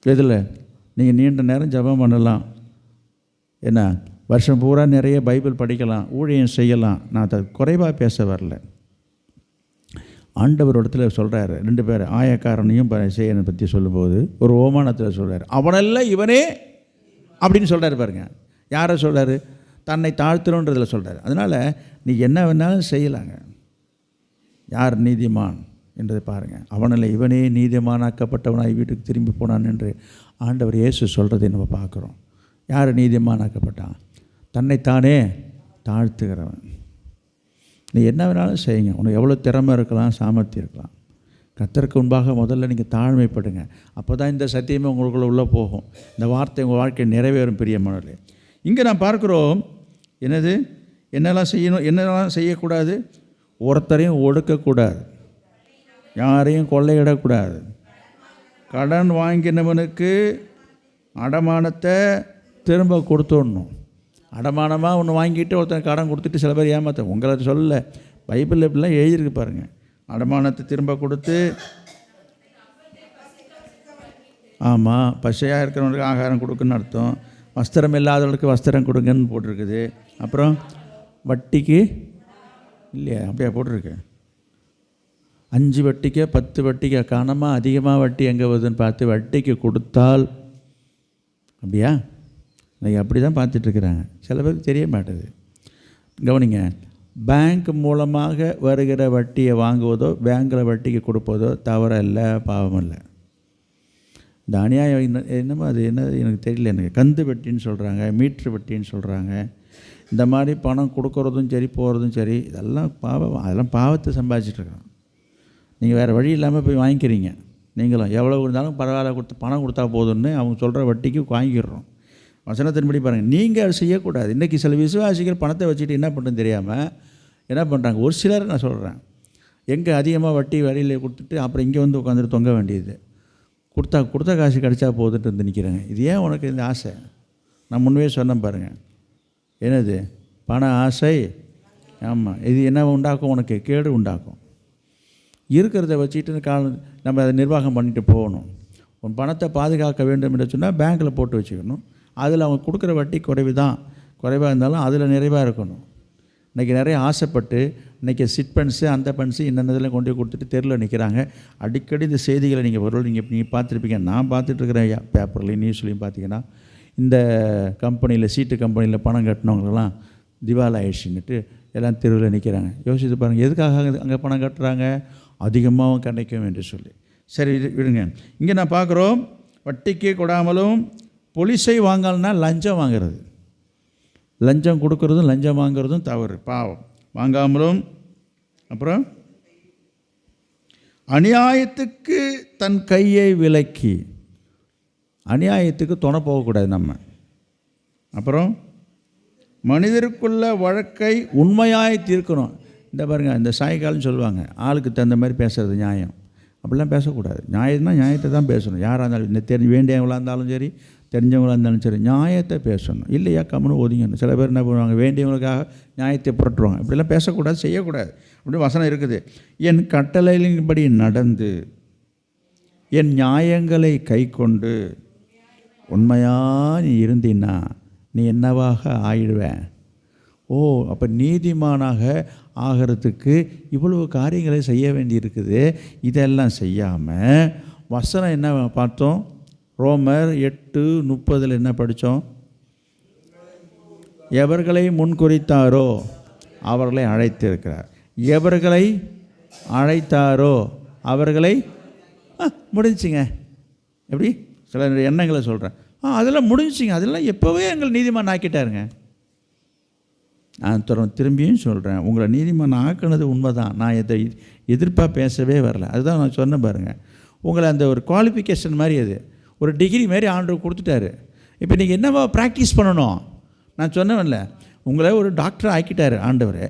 எதில்? நீங்கள் நீண்ட நேரம் ஜெபம் பண்ணலாம், என்ன வருஷம் பூரா நிறைய பைபிள் படிக்கலாம், ஊழியம் செய்யலாம். நான் அதை குறைவாக பேச வரல. ஆண்டவர் இடத்துல சொல்கிறாரு, 2 பேர் ஆயக்காரனையும் செய்யனை பற்றி சொல்லும்போது ஒரு ஓமானத்தில் சொல்கிறார், அவனல்ல இவனே அப்படின்னு சொல்கிறாரு பாருங்க. யாரை சொல்கிறாரு? தன்னை தாழ்த்தணுன்றதில் சொல்கிறார். அதனால் நீ என்ன வேணாலும் செய்யலாங்க. யார் நீதிமான் என்றதை பாருங்கள். அவனல்ல இவனே நீதிமானாக்கப்பட்டவனாய் வீட்டுக்கு திரும்பி போனான் என்று ஆண்டவர் இயேசு சொல்கிறதை நம்ம பார்க்குறோம். யார் நீதிமானாக்கப்பட்டான்? தன்னைத்தானே தாழ்த்துகிறவன். நீ என்ன வேணாலும் செய்யுங்க. உனக்கு எவ்வளோ திறமை இருக்கலாம், சாமர்த்தியம் இருக்கலாம். கர்த்தருக்கு முன்பாக முதல்ல நீங்கள் தாழ்மைப்படுங்க. அப்போ தான் இந்த சத்தியமே உங்களுக்குள்ளே உள்ளே போகும். இந்த வார்த்தை உங்கள் வாழ்க்கை நிறைவேறும். பிரியமானவர்களே, இங்கே நான் பார்க்குறோம், என்னெல்லாம் செய்யணும், என்னெல்லாம் செய்யக்கூடாது. ஒருத்தரையும் ஒடுக்கக்கூடாது, யாரையும் கொள்ளையிடக்கூடாது. கடன் வாங்கினவனுக்கு அடமானத்தை திரும்ப கொடுத்துடணும். அடமானமாக ஒன்று வாங்கிட்டு ஒருத்தன் கடன் கொடுத்துட்டு சில பேர் ஏமாற்ற. உங்களை சொல்லலை, பைபிளில் இப்படிலாம் எழுதியிருக்கு பாருங்கள். அடமானத்தை திரும்ப கொடுத்து, ஆமாம், பசையாக இருக்கிறவனுக்கு ஆகாரம் கொடுக்குன்னு அர்த்தம். வஸ்திரம் இல்லாதவர்களுக்கு வஸ்திரம் கொடுங்கன்னு போட்டிருக்குது. அப்புறம் வட்டிக்கு இல்லையா, அப்படியா போட்டிருக்கு. 5 வட்டிக்கு 10 வட்டிக்கு காணாமல் அதிகமாக வட்டி எங்கே வருதுன்னு பார்த்து வட்டிக்கு கொடுத்தால், அப்படியா? இன்றைக்கி அப்படி தான் பார்த்துட்ருக்குறாங்க. சில பேருக்கு தெரிய மாட்டேது. கவனிங்க, பேங்க் மூலமாக வருகிற வட்டியை வாங்குவதோ பேங்க்கில் வட்டிக்கு கொடுப்பதோ தவறில்லை, பாவம் இல்லை. இந்த அநியாயம் என்னமோ அது எனக்கு தெரியல. எனக்கு கந்து வட்டின்னு சொல்கிறாங்க, மீட்ரு வட்டின்னு சொல்கிறாங்க. இந்த மாதிரி பணம் கொடுக்குறதும் சரி போகிறதும் சரி, இதெல்லாம் பாவம். அதெல்லாம் பாவத்தை சம்பாதிச்சிட்ருக்கோம். நீங்கள் வேறு வழி இல்லாமல் போய் வாங்கிக்கிறீங்க. நீங்களும் எவ்வளோ இருந்தாலும் பரவாயில்ல, பணம் கொடுத்தா போதும்னு அவங்க சொல்கிற வட்டிக்கு வாங்கிடுறோம். வசனத்தின்படி பாருங்கள், நீங்கள் அது செய்யக்கூடாது. இன்றைக்கி சில விசுவாசிகள் பணத்தை வச்சுட்டு என்ன பண்ணுறதுன்னு தெரியாமல் என்ன பண்ணுறாங்க. ஒரு சிலர் நான் சொல்கிறேன், எங்கே அதிகமாக வட்டி வழியில் கொடுத்துட்டு அப்புறம் இங்கே வந்து உட்காந்துட்டு தொங்க வேண்டியது. கொடுத்த காசு கிடச்சா போதுட்டு வந்து நிற்கிறாங்க. இது ஏன் உனக்கு இந்த ஆசை? நான் முன்னவே சொன்னேன் பாருங்கள். என்னது பண ஆசை? ஆமாம், இது என்ன உண்டாக்கும்? உனக்கு கேடு உண்டாக்கும். இருக்கிறத வச்சுட்டு நம்ம அதை நிர்வாகம் பண்ணிட்டு போகணும். உன் பணத்தை பாதுகாக்க வேண்டும் என்று சொன்னால் பேங்க்கில் போட்டு வச்சுக்கணும். அதில் அவங்க கொடுக்குற வட்டி குறைவாக இருந்தாலும் அதில் நிறைவாக இருக்கணும். இன்றைக்கி நிறைய ஆசைப்பட்டு இன்றைக்கி சிட் ஃபண்ட்ஸு அந்த ஃபண்ட்ஸு என்னென்னதெல்லாம் கொண்டு போய் கொடுத்துட்டு தெருவில் நிற்கிறாங்க. அடிக்கடி இந்த செய்திகளை நீங்கள் பார்த்துருப்பீங்க. நான் பார்த்துட்ருக்கிறேன் பேப்பர்லையும் நியூஸ்லையும் பார்த்தீங்கன்னா, இந்த கம்பெனியில் சீட்டு கம்பெனியில் பணம் கட்டினவங்களெல்லாம் திவால் ஆயிடுச்சுன்னுட்டு எல்லாம் தெருவில் நிற்கிறாங்க. யோசித்து பாருங்கள், எதுக்காக அங்கே பணம் கட்டுறாங்க? அதிகமாகவும் கிடைக்கும் என்று சொல்லி. சரி விடுங்க. இங்கே நான் பார்க்குறோம், வட்டிக்கு கொடாமலும் பொலிசை வாங்கலன்னா லஞ்சம் வாங்கிறது, லஞ்சம் கொடுக்கறதும் லஞ்சம் வாங்கிறதும் தவறு, பாவம். வாங்காமலும், அப்புறம் அநியாயத்துக்கு தன் கையை விலக்கி, அநியாயத்துக்கு துணை போகக்கூடாது நம்ம. அப்புறம் மனிதருக்குள்ள வழக்கை உண்மையாய் தீர்க்கணும். இந்த பாருங்கள், இந்த சாயங்காலம் சொல்லுவாங்க, ஆளுக்கு தகுந்த மாதிரி பேசுகிறது நியாயம். அப்படிலாம் பேசக்கூடாது. நியாயம்னா நியாயத்தை தான் பேசணும். யாராக இருந்தாலும், இந்த வேண்டியவங்களாக இருந்தாலும் சரி, தெரிஞ்சவங்களாக இருந்தாலும் சரி, நியாயத்தை பேசணும். இல்லையா கம்முன்னு ஒதுங்கணும். சில பேர் என்ன பண்ணுவாங்க, வேண்டியவங்களுக்காக நியாயத்தை புரட்டுவாங்க. இப்படிலாம் பேசக்கூடாது, செய்யக்கூடாது. அப்படி வசனம் இருக்குது. என் கட்டளையின்படி நடந்து என் நியாயங்களை கை கொண்டு உண்மையாக நீ இருந்தீன்னா நீ என்னவாக ஆயிடுவேன். ஓ, அப்போ நீதிமானாக ஆகிறதுக்கு இவ்வளவு காரியங்களை செய்ய வேண்டியிருக்குது. இதெல்லாம் செய்யாமல் வசனம் என்ன பார்த்தோம்? ரோமர் 8:30 என்ன படித்தோம்? எவர்களை முன்குறித்தாரோ அவர்களை அழைத்திருக்கிறார். எவர்களை அழைத்தாரோ அவர்களை முடிஞ்சிங்க. எப்படி சில எண்ணங்களை சொல்கிறேன், அதெல்லாம் முடிஞ்சிங்க, அதெல்லாம் எப்போவே எங்களை நீதிமான் ஆக்கிட்டாருங்க. நான் திரும்பியும் சொல்கிறேன், உங்களை நீதிமான் ஆக்கினது உண்மை தான். நான் இதை எதிர்ப்பாக பேசவே வரல. அதுதான் நான் சொன்ன பாருங்கள். உங்களை அந்த ஒரு குவாலிஃபிகேஷன் மாதிரி, அது ஒரு டிகிரி மாதிரி ஆண்டவர் கொடுத்துட்டாரு. இப்போ நீங்கள் என்னவா ப்ராக்டிஸ் பண்ணணும்? நான் சொன்னேன்ல, உங்களை ஒரு டாக்டராக ஆக்கிட்டார் ஆண்டவர்.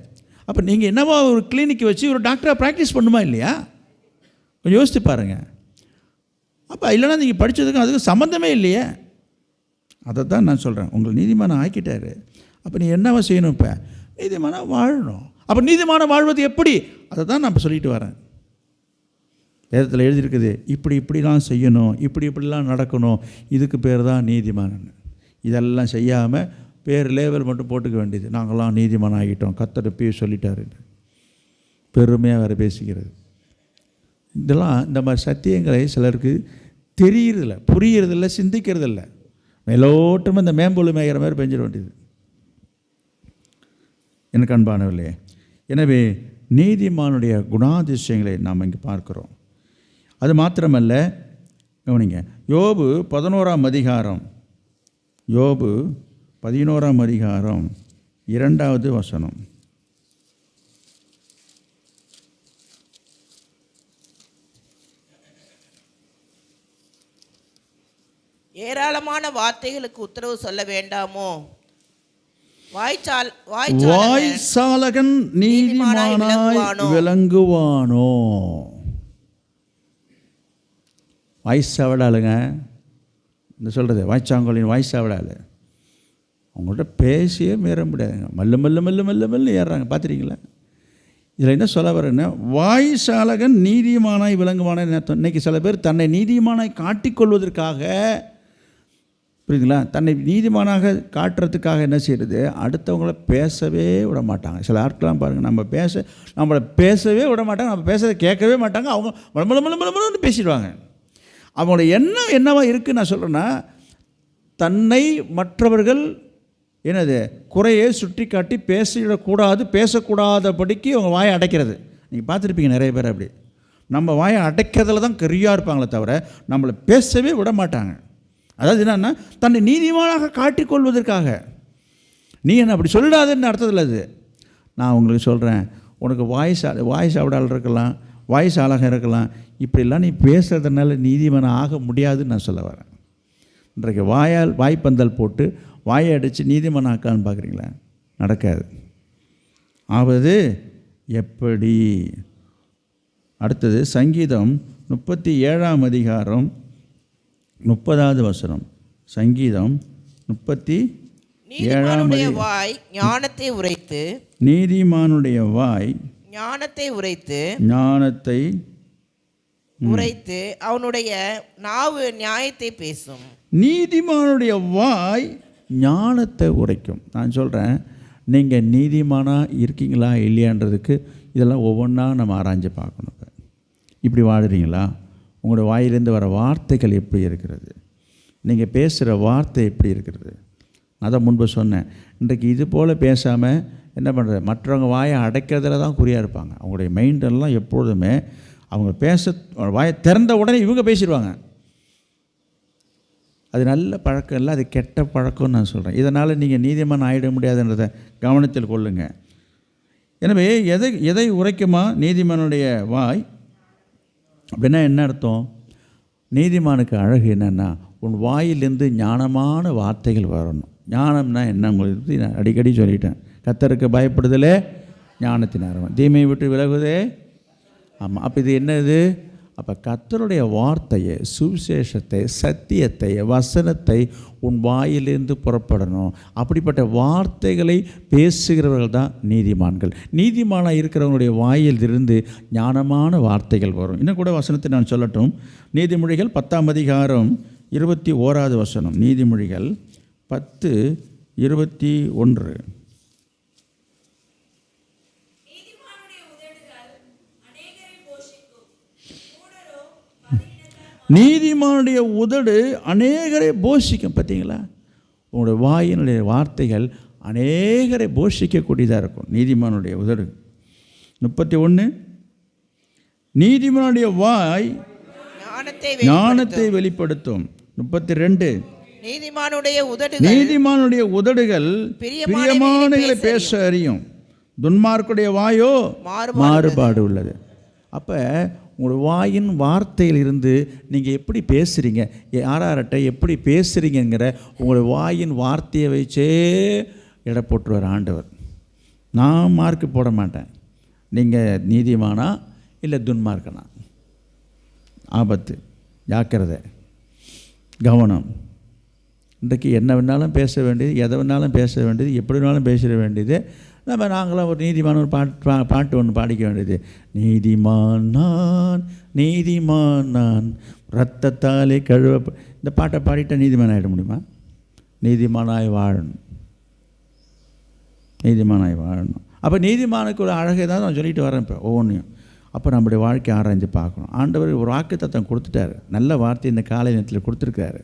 அப்போ நீங்கள் என்னவா ஒரு கிளினிக் வச்சு ஒரு டாக்டராக ப்ராக்டிஸ் பண்ணுமா இல்லையா? கொஞ்சம் யோசித்து பாருங்கள். அப்போ இல்லைன்னா நீங்கள் படித்ததுக்கும் அதுக்கு சம்மந்தமே இல்லையே. அதை தான் நான் சொல்கிறேன், உங்களை நீதிமானம் ஆக்கிட்டாரு. அப்போ நீ என்னவா செய்யணும்? இப்போ நீதிமானம் வாழணும். அப்போ நீதிமானம் வாழ்வது எப்படி? அதை தான் நான் இப்போ சொல்லிட்டு வரேன். வேதத்தில் எழுதியிருக்குது, இப்படிலாம் செய்யணும், இப்படிலாம் நடக்கணும், இதுக்கு பேர் தான் நீதிமானன். இதெல்லாம் செய்யாமல் பேர் லேவல் மட்டும் போட்டுக்க வேண்டியது, நாங்களாம் நீதிமானம் ஆகிட்டோம், கர்த்தர் போய் சொல்லிட்டாரு, பெருமையாக வேறு பேசிக்கிறது. இதெல்லாம் இந்த மாதிரி சத்தியங்களை சிலருக்கு தெரியறதில்ல, புரியறதில்ல, சிந்திக்கிறதில்ல. மேலோட்டமாக இந்த மேம்பொழு மேய்கிற மாதிரி பெஞ்சிட வேண்டியது. எனக்கு அன்பானவில்லையே, எனவே நீதிமானுடைய குணாதிசயங்களை நாம் இங்கே பார்க்குறோம். அது மாத்திரமல்ல, கவனிங்க, யோபு 11ஆம் அதிகாரம், யோபு 11ஆம் அதிகாரம் 2வது வசனம். ஏராளமான வார்த்தைகளுக்கு உத்தரவு சொல்ல வேண்டாமோ? வாய்ச்சாலகன் நீதிமானாய் விளங்குவானோ? வாய்ச்சாவடாளுங்க இந்த சொல்கிறது, வாய்ச்சாங்கோலின் வாய்ச்சாவடாள். அவங்கள்ட்ட பேசியே மீற முடியாதுங்க, மெல்ல ஏறுறாங்க. பார்த்துறீங்களா? இதில் என்ன சொல்ல வரேன்னா, வாய்ச்சாலகன் நீதிமானாய் விளங்குவானோ. இன்னைக்கு சில பேர் தன்னை நீதிமானாய் காட்டிக்கொள்வதற்காக, புரியுதுங்களா, தன்னை நீதிமானாக காட்டுறதுக்காக என்ன செய்கிறது, அடுத்தவங்கள பேசவே விட மாட்டாங்க. சில ஆட்கள்லாம் பாருங்கள், நம்மளை பேசவே விட மாட்டாங்க, நம்ம பேசுறதை கேட்கவே மாட்டாங்க. அவங்க மலமலமலமலன்னு பேசிடுவாங்க. அவங்களோட எண்ணம் என்னவா இருக்குன்னு நான் சொல்கிறேன்னா, தன்னை மற்றவர்கள் என்னது குறையை சுட்டி காட்டி பேசிடக்கூடாது, பேசக்கூடாதபடிக்கு அவங்க வாயை அடைக்கிறது. நீங்கள் பார்த்துருப்பீங்க நிறைய பேர் அப்படி. நம்ம வாயை அடைக்கிறதுல தான் கரியாக இருப்பாங்களே தவிர நம்மளை பேசவே விட மாட்டாங்க. அதாவது என்னன்னா, தன்னை நீதிமானாக காட்டிக்கொள்வதற்காக. நீ என்ன அப்படி சொல்லாதுன்னு அர்த்தத்தில் அது. நான் உங்களுக்கு சொல்கிறேன், உனக்கு வாய்ஸ் அவடால் இருக்கலாம், வாய்ஸ் அழகாக இருக்கலாம், இப்படிலாம் நீ பேசுகிறதுனால நீதிமானம் ஆக முடியாதுன்னு நான் சொல்ல வரேன். இன்றைக்கு வாய்ப்பந்தல் போட்டு வாயை அடித்து நீதிமானம் ஆக்கான்னு பார்க்குறீங்களா? நடக்காது. ஆவது எப்படி? அடுத்தது சங்கீதம் 37ஆம் அதிகாரம் 30வது வசனம். சங்கீதம் 37ஆம் வாய் ஞானத்தை உரைத்து, நீதிமானுடைய வாய் ஞானத்தை உரைத்து, அவனுடைய நாவு நியாயத்தை பேசும். நீதிமானுடைய வாய் ஞானத்தை உரைக்கும். நான் சொல்கிறேன், நீங்கள் நீதிமானாக இருக்கீங்களா இல்லையான்றதுக்கு இதெல்லாம் ஒவ்வொன்றா நம்ம ஆராய்ஞ்சு பார்க்கணும். இப்படி வாழுறீங்களா? உங்களோட வாயிலேருந்து வர வார்த்தைகள் எப்படி இருக்கிறது? நீங்கள் பேசுகிற வார்த்தை எப்படி இருக்கிறது? அதான் முன்பு சொன்னேன். இன்றைக்கு இது போல் பேசாமல் என்ன பண்ணுறது, மற்றவங்க வாயை அடைக்கிறதுல தான் குறியாக இருப்பாங்க. அவங்களுடைய மைண்டெல்லாம் எப்பொழுதுமே அவங்க வாயை திறந்த உடனே இவங்க பேசிடுவாங்க. அது நல்ல பழக்கம் இல்லை, அது கெட்ட பழக்கம்னு நான் சொல்கிறேன். இதனால் நீங்கள் நீதிமான் ஆகிட முடியாதுன்றதை கவனத்தில் கொள்ளுங்கள். எனவே எதை உரைக்குமா நீதிமானுடைய வாய்? அப்படின்னா என்ன அர்த்தம்? நீதிமானுக்கு அழகு என்னென்னா, உன் வாயிலிருந்து ஞானமான வார்த்தைகள் வரணும். ஞானம்னா என்ன? உங்களுக்கு நான் அடிக்கடி சொல்லிட்டேன். கர்த்தருக்கு பயப்படுதலே ஞானத்தின் ஆரம்பம், தீமையை விட்டு விலகுதே. ஆமாம், அப்போ இது என்னது? அப்போ கர்த்தருடைய வார்த்தையை, சுவிசேஷத்தை, சத்தியத்தை, வசனத்தை உன் வாயிலிருந்து புறப்படணும். அப்படிப்பட்ட வார்த்தைகளை பேசுகிறவர்கள் தான் நீதிமான்கள். நீதிமானாக இருக்கிறவங்களுடைய வாயிலிருந்து ஞானமான வார்த்தைகள் வரும். இன்னும் கூட வசனத்தை நான் சொல்லட்டும். நீதிமொழிகள் 10ஆம் அதிகாரம் 21வது வசனம். நீதிமொழிகள் 10:21. நீதிமானுடைய உதடு அநேகரை போஷிக்கும். பார்த்தீங்களா? உங்களுடைய வாயினுடைய வார்த்தைகள் அநேகரை போஷிக்கக்கூடியதாக இருக்கும். நீதிமானுடைய உதடு. 31. நீதிமானுடைய வாய் ஞானத்தை வெளிப்படுத்தும். 32. நீதிமானுடைய உதடுகள் பிரியமானவைகளை பேச அறியும். துன்மார்க்குடைய வாயோ மாறுபாடு உள்ளது. அப்போ உங்கள் வாயின் வார்த்தையில் இருந்து நீங்கள் எப்படி பேசுகிறீங்க, யார்கிட்ட எப்படி பேசுகிறீங்கிற உங்களுடைய வாயின் வார்த்தையை வச்சே எடை போட்டுருவார் ஆண்டவர். நான் மார்க்கு போட மாட்டேன். நீங்கள் நீதிமானா இல்லை துன்மார்க்கனா? ஆபத்து. ஜாக்கிரதை, கவனம். இன்றைக்கு என்ன வேணாலும் பேச வேண்டியது, எதை வேணாலும் பேச வேண்டியது, எப்படி வேணாலும் பேசிட வேண்டியது. நாங்களாம் ஒரு நீதிமான ஒரு பாட்டு ஒன்று பாடிக்க வேண்டியது. நீதிமான் நான், நீதிமான் நான், ரத்தத்தாலே கழுவ. இந்த பாட்டை பாடிட்டால் நீதிமான் ஆகிட முடியுமா? நீதிமானாய் வாழணும், நீதிமானாய் வாழணும். அப்போ நீதிமானுக்கு ஒரு அழகை தான் நான் சொல்லிட்டு வரேன் இப்போ ஒவ்வொன்றையும். அப்போ நம்முடைய வாழ்க்கையை ஆராய்ஞ்சு பார்க்கணும். ஆண்டவர் ஒரு வாக்குத்தத்தம் கொடுத்துட்டாரு, நல்ல வார்த்தை இந்த காலை நேரத்தில் கொடுத்துருக்காரு,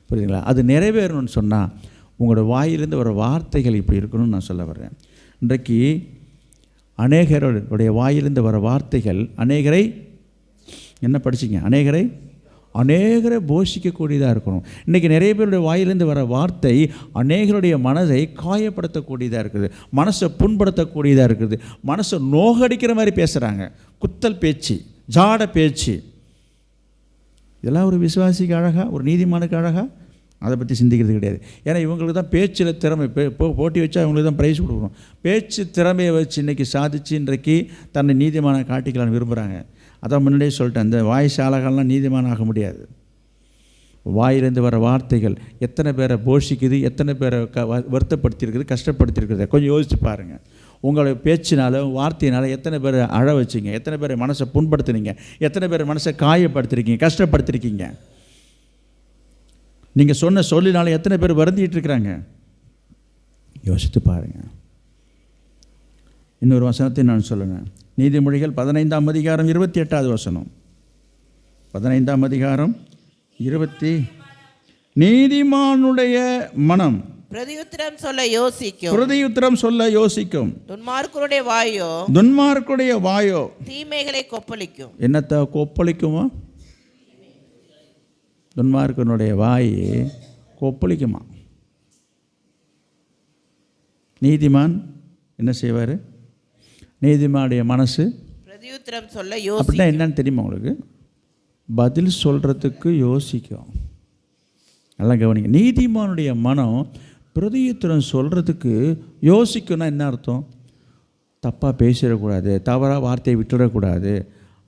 புரியுதுங்களா? அது நிறைவேறணும்னு சொன்னால் உங்களோட வாயிலிருந்து வர வார்த்தைகள் இப்படி இருக்கணும்னு நான் சொல்ல வர்றேன். இன்றைக்கு அநேகருடைய வாயிலிருந்து வர வார்த்தைகள் அநேகரை என்ன படிச்சிங்க, அநேகரை போஷிக்கக்கூடியதாக இருக்கணும். இன்றைக்கி நிறைய பேருடைய வாயிலிருந்து வர வார்த்தை அநேகருடைய மனதை காயப்படுத்தக்கூடியதாக இருக்குது, மனசை புண்படுத்தக்கூடியதாக இருக்குது, மனசை நோகடிக்கிற மாதிரி பேசுகிறாங்க. குத்தல் பேச்சு, ஜாட பேச்சு, இதெல்லாம் ஒரு விசுவாசிக்கு அழகா, ஒரு நீதிமானுக்கு அழகா? அதை பற்றி சிந்திக்கிறது கிடையாது. ஏன்னா இவங்களுக்கு தான் பேச்சில் திறமை, போட்டி வச்சா இவங்களுக்கு தான் ப்ரைஸ் கொடுக்கணும். பேச்சு திறமையை வச்சு இன்றைக்கி சாதிச்சு இன்றைக்கு தன்னை நீதிமான காட்டிக்கலான்னு விரும்புகிறாங்க. அதான் முன்னாடியே சொல்லிட்டேன், இந்த வாய்ஸ் ஆளகள்லாம் நீதிமான் ஆக முடியாது. வாயிலிருந்து வர வார்த்தைகள் எத்தனை பேரை போஷிக்குது, எத்தனை பேரை வருத்தப்படுத்தியிருக்குது, கஷ்டப்படுத்தியிருக்குது. கொஞ்சம் யோசித்து பாருங்கள். உங்களுடைய பேச்சினால, வார்த்தையினால எத்தனை பேரை அழ வச்சிங்க, எத்தனை பேரை மனசை புண்படுத்துனீங்க, எத்தனை பேரை மனசை காயப்படுத்திருக்கீங்க, கஷ்டப்படுத்திருக்கீங்க. நீங்கள் சொன்ன சொல்லினால எத்தனை பேர் வருந்திட்டு இருக்கிறாங்க, யோசித்து பாருங்கள். இன்னொரு வசனத்தை நான் சொல்லுங்கள். நீதிமொழிகள் 15ஆம் அதிகாரம் 28வது வசனம். 15ஆம் அதிகாரம் 20. நீதிமானுடைய மனம் பிரதியுத்தரம் சொல்ல யோசிக்கும், பிரதியுத்தரம் சொல்ல யோசிக்கும். துன்மார்க்குடைய வாயோ தீமைகளை கொப்பளிக்கும். என்னத்தை கொப்பளிக்குமா? துன்மார்க்கனுடைய வாய் கொப்பளிக்குமா? நீதிமான் என்ன செய்வார்? நீதிமானுடைய மனசு பிரதியுத்தரம் சொல்ல யோசிக்கும். அப்படின்னா என்னன்னு தெரியுமா உங்களுக்கு? பதில் சொல்கிறதுக்கு யோசிக்கும். நல்லா கவனிங்க. நீதிமானுடைய மனம் பிரதியுத்தரம் சொல்கிறதுக்கு யோசிக்கணும்னா என்ன அர்த்தம்? தப்பாக பேசிடக்கூடாது, தவறாக வார்த்தையை விட்டுடக்கூடாது,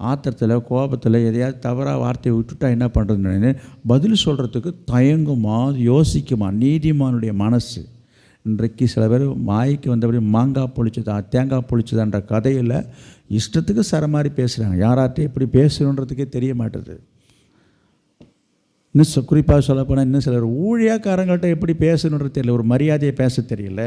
ஆத்திரத்தில் கோபத்தில் எதையாவது தவறாக வார்த்தையை விட்டுட்டா என்ன பண்ணுறதுன்னு பதில் சொல்கிறதுக்கு தயங்குமா, யோசிக்குமா நீதிமானுடைய மனசு. இன்றைக்கு சில பேர் மாய்க்கு வந்தபடி மாங்காய் பொழிச்சதா தேங்காய் பொழிச்சதான்ற கதையில் இஷ்டத்துக்கு சர மாதிரி பேசுகிறாங்க. யார்கிட்ட எப்படி பேசணுன்றதுக்கே தெரிய மாட்டுது. இன்னும் குறிப்பாக சொல்லப்போனால் இன்னும் சிலர் ஊழியக்காரங்கள்ட்ட எப்படி பேசணுன்றது தெரியல, ஒரு மரியாதையை பேச தெரியல,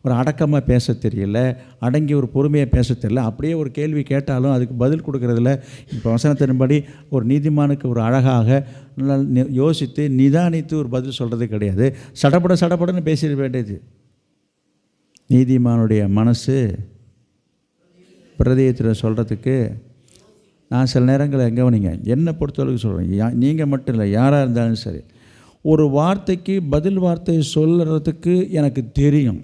ஒரு அடக்கமாக பேச தெரியல, அடங்கி ஒரு பொறுமையாக பேச தெரியல. அப்படியே ஒரு கேள்வி கேட்டாலும் அதுக்கு பதில் கொடுக்குறதில்ல. இப்போ வசனத்தின்படி ஒரு நீதிமானுக்கு ஒரு அழகாக நல்லா யோசித்து நிதானித்து ஒரு பதில் சொல்கிறது கிடையாது. சடப்படன்னு பேசிட வேண்டியது. நீதிமானுடைய மனசு பிரதியத்தில் சொல்கிறதுக்கு நான் சில நேரங்களில் கவனிங்க, என்னை பொறுத்தளவுக்கு சொல்கிறேன், நீங்கள் மட்டும் இல்லை, யாராக இருந்தாலும் சரி, ஒரு வார்த்தைக்கு பதில் வார்த்தை சொல்கிறதுக்கு எனக்கு தெரியும்.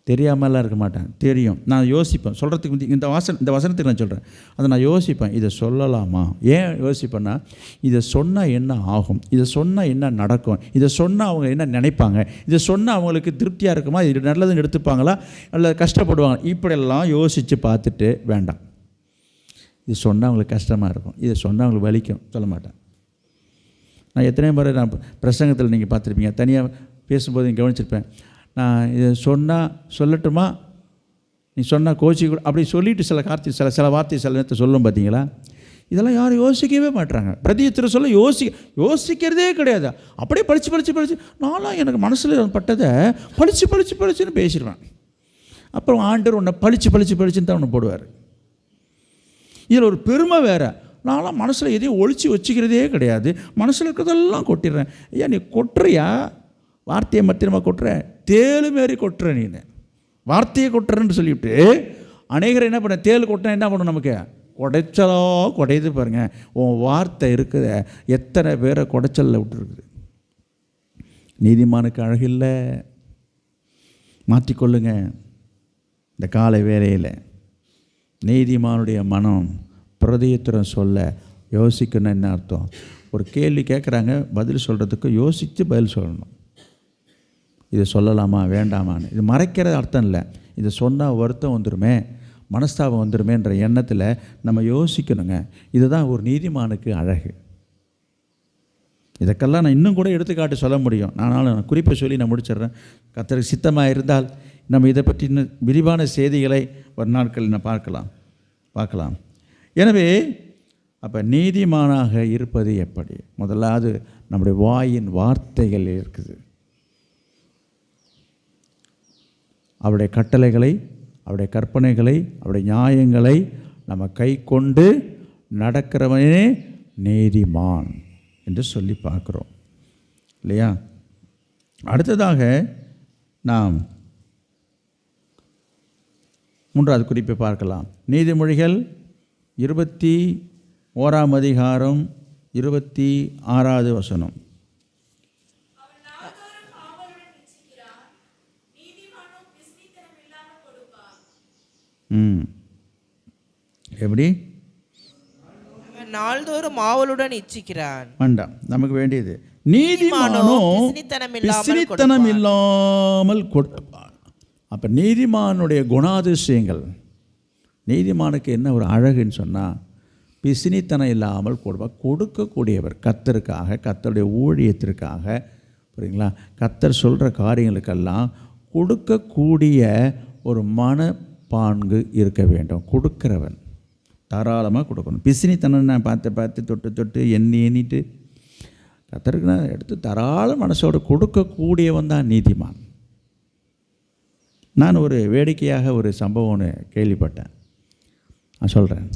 தெரியாமலாம் இருக்க மாட்டேன், தெரியும். நான் யோசிப்பேன் சொல்கிறதுக்கு. இந்த வசனத்துக்கு நான் சொல்கிறேன், அதை நான் யோசிப்பேன், இதை சொல்லலாமா? ஏன் யோசிப்பேன்னா, இதை சொன்னால் என்ன ஆகும், இதை சொன்னால் என்ன நடக்கும், இதை சொன்னால் அவங்க என்ன நினைப்பாங்க, இதை சொன்னால் அவங்களுக்கு திருப்தியாக இருக்குமா, இது நல்லதுன்னு எடுத்துப்பாங்களா, அல்லது கஷ்டப்படுவாங்க, இப்படியெல்லாம் யோசித்து பார்த்துட்டு வேண்டாம், இது சொன்னால் அவங்களுக்கு கஷ்டமாக இருக்கும், இதை சொன்னால் அவங்களுக்கு வலிக்கும், சொல்ல மாட்டேன். நான் எத்தனை முறை நான் பிரசங்கத்தில் நீங்கள் பார்த்துருப்பீங்க, தனியாக பேசும்போது நீங்கள் கவனிச்சிருப்பேன், நான் இதை சொன்னால் சொல்லட்டுமா, நீ சொன்னால் கோச்சி கூட அப்படி சொல்லிவிட்டு சில வார்த்தை சில நேரத்தை சொல்லும் பார்த்தீங்களா. இதெல்லாம் யாரும் யோசிக்கவே மாட்டுறாங்க. பிரதியுத்தரம் சொல்ல யோசிக்கிறதே கிடையாது. அப்படியே படித்து நான்லாம் எனக்கு மனசில் பட்டதை படிச்சுன்னு பேசிடுவேன். அப்புறம் ஆண்டவர் உன்னை படிச்சுன்னு தான் ஒன்று போடுவார். இதில் ஒரு பெருமை வேறு, நான்லாம் மனசில் எதையும் ஒழிச்சு வச்சுக்கிறதே கிடையாது, மனசில் இருக்கிறதெல்லாம் கொட்டிடுறேன். ஐயா நீ கொட்டுறியா, வார்த்தையை மத்தியமாக கொட்டுற, தேலு மாரி கொட்டுற, நீ வார்த்தையை கொட்டுறன்னு சொல்லிவிட்டு அநேகர் என்ன பண்ண, தேல் கொட்டினா என்ன பண்ணும், நமக்கு குடைச்சலோ குடையுது பாருங்கள். உன் வார்த்தை இருக்குத எத்தனை பேரை குடைச்சலில் விட்டுருக்குது. நீதிமானுக்கு அழகில்லை, மாற்றிக்கொள்ளுங்க. இந்த காலை வேளையில் நீதிமானுடைய மனம் பிரதியுத்தரம் சொல்ல யோசிக்கணும். என்ன அர்த்தம்? ஒரு கேள்வி கேட்குறாங்க, பதில் சொல்கிறதுக்கு யோசித்து பதில் சொல்லணும். இதை சொல்லலாமா வேண்டாமான்னு இது மறைக்கிற அர்த்தம் இல்லை. இதை சொன்னால் வருத்தம் வந்துடுமே, மனஸ்தாபம் வந்துடுமேன்ற எண்ணத்தில் நம்ம யோசிக்கணுங்க. இதுதான் ஒரு நீதிமானுக்கு அழகு. இதற்கெல்லாம் நான் இன்னும் கூட எடுத்துக்காட்டு சொல்ல முடியும். நான் குறிப்பை சொல்லி நான் முடிச்சிடுறேன். கர்த்தருக்கு சித்தமாக இருந்தால் நம்ம இதை பற்றி இன்னும் விரிவான செய்திகளை ஒரு நாட்கள் நான் பார்க்கலாம். எனவே அப்போ நீதிமானாக இருப்பது எப்படி? முதலாவது நம்முடைய வாயின் வார்த்தைகள் இருக்குது. அவருடைய கட்டளைகளை, அவருடைய கற்பனைகளை, அவருடைய நியாயங்களை நம்ம கை கொண்டு நடக்கிறவனே நீதிமான் என்று சொல்லி பார்க்குறோம் இல்லையா? அடுத்ததாக நாம் 3வது குறிப்பை பார்க்கலாம். நீதிமொழிகள் 21ஆம் அதிகாரம் 26வது வசனம். எப்படி? நாள்தோறும் ஆவலுடன் இச்சிக்கிறான். வேண்டாம், நமக்கு வேண்டியது நீதிமானோ பிசினித்தனம் இல்லாமல் கொடுப்பான். அப்போ நீதிமானுடைய குணாதிசயங்கள், நீதிமானுக்கு என்ன ஒரு அழகுன்னு சொன்னால் பிசினித்தனம் இல்லாமல் கொடுப்பார். கொடுக்கக்கூடியவர், கர்த்தருக்காக, கர்த்தருடைய ஊழியத்திற்காக, புரியுங்களா, கர்த்தர் சொல்கிற காரியங்களுக்கெல்லாம் கொடுக்கக்கூடிய ஒரு மனப்பான்கு இருக்க வேண்டும். கொடுக்கிறவன் தாராளமாக கொடுக்கணும். பிசினித்தனம் நான் பார்த்து தொட்டு எண்ணிட்டு கர்த்தருக்கு நான் எடுத்து தாராள மனசோடு கொடுக்கக்கூடியவன் தான் நீதிமான். நான் ஒரு வேடிக்கையாக ஒரு சம்பவம் ஒன்று கேள்விப்பட்டேன், நான் சொல்கிறேன்.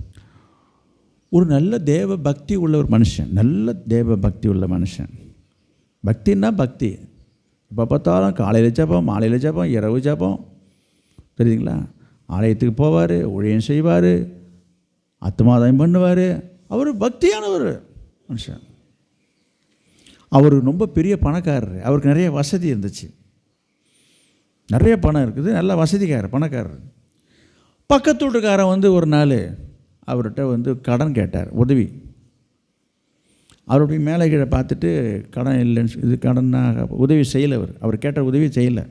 ஒரு நல்ல தேவ பக்தி உள்ள ஒரு மனுஷன், நல்ல தேவ பக்தி உள்ள மனுஷன். பக்தின்னா பக்தி, எப்போ பார்த்தாலும் காலையில் ஜெபம், மாலையில் ஜெபம், இரவு ஜெபம், தெரியுதுங்களா? ஆலயத்துக்கு போவார், ஊழியம் செய்வார், ஆத்மாதாயம் பண்ணுவார். அவர் பக்தியான ஒரு மனுஷன். அவர் ரொம்ப பெரிய பணக்காரர், அவருக்கு நிறைய வசதி இருந்துச்சு, நிறைய பணம் இருக்குது, நல்ல வசதிக்காரர், பணக்காரர். பக்கத்து வீட்டுக்காரன் ஒரு நாள் அவர்கிட்ட கடன் கேட்டார், உதவி. அவருடைய மேலே கீழே பார்த்துட்டு கடன் இல்லைன்னு, இது கடனாக உதவி செய்யலை. அவர் கேட்ட உதவி செய்யலை,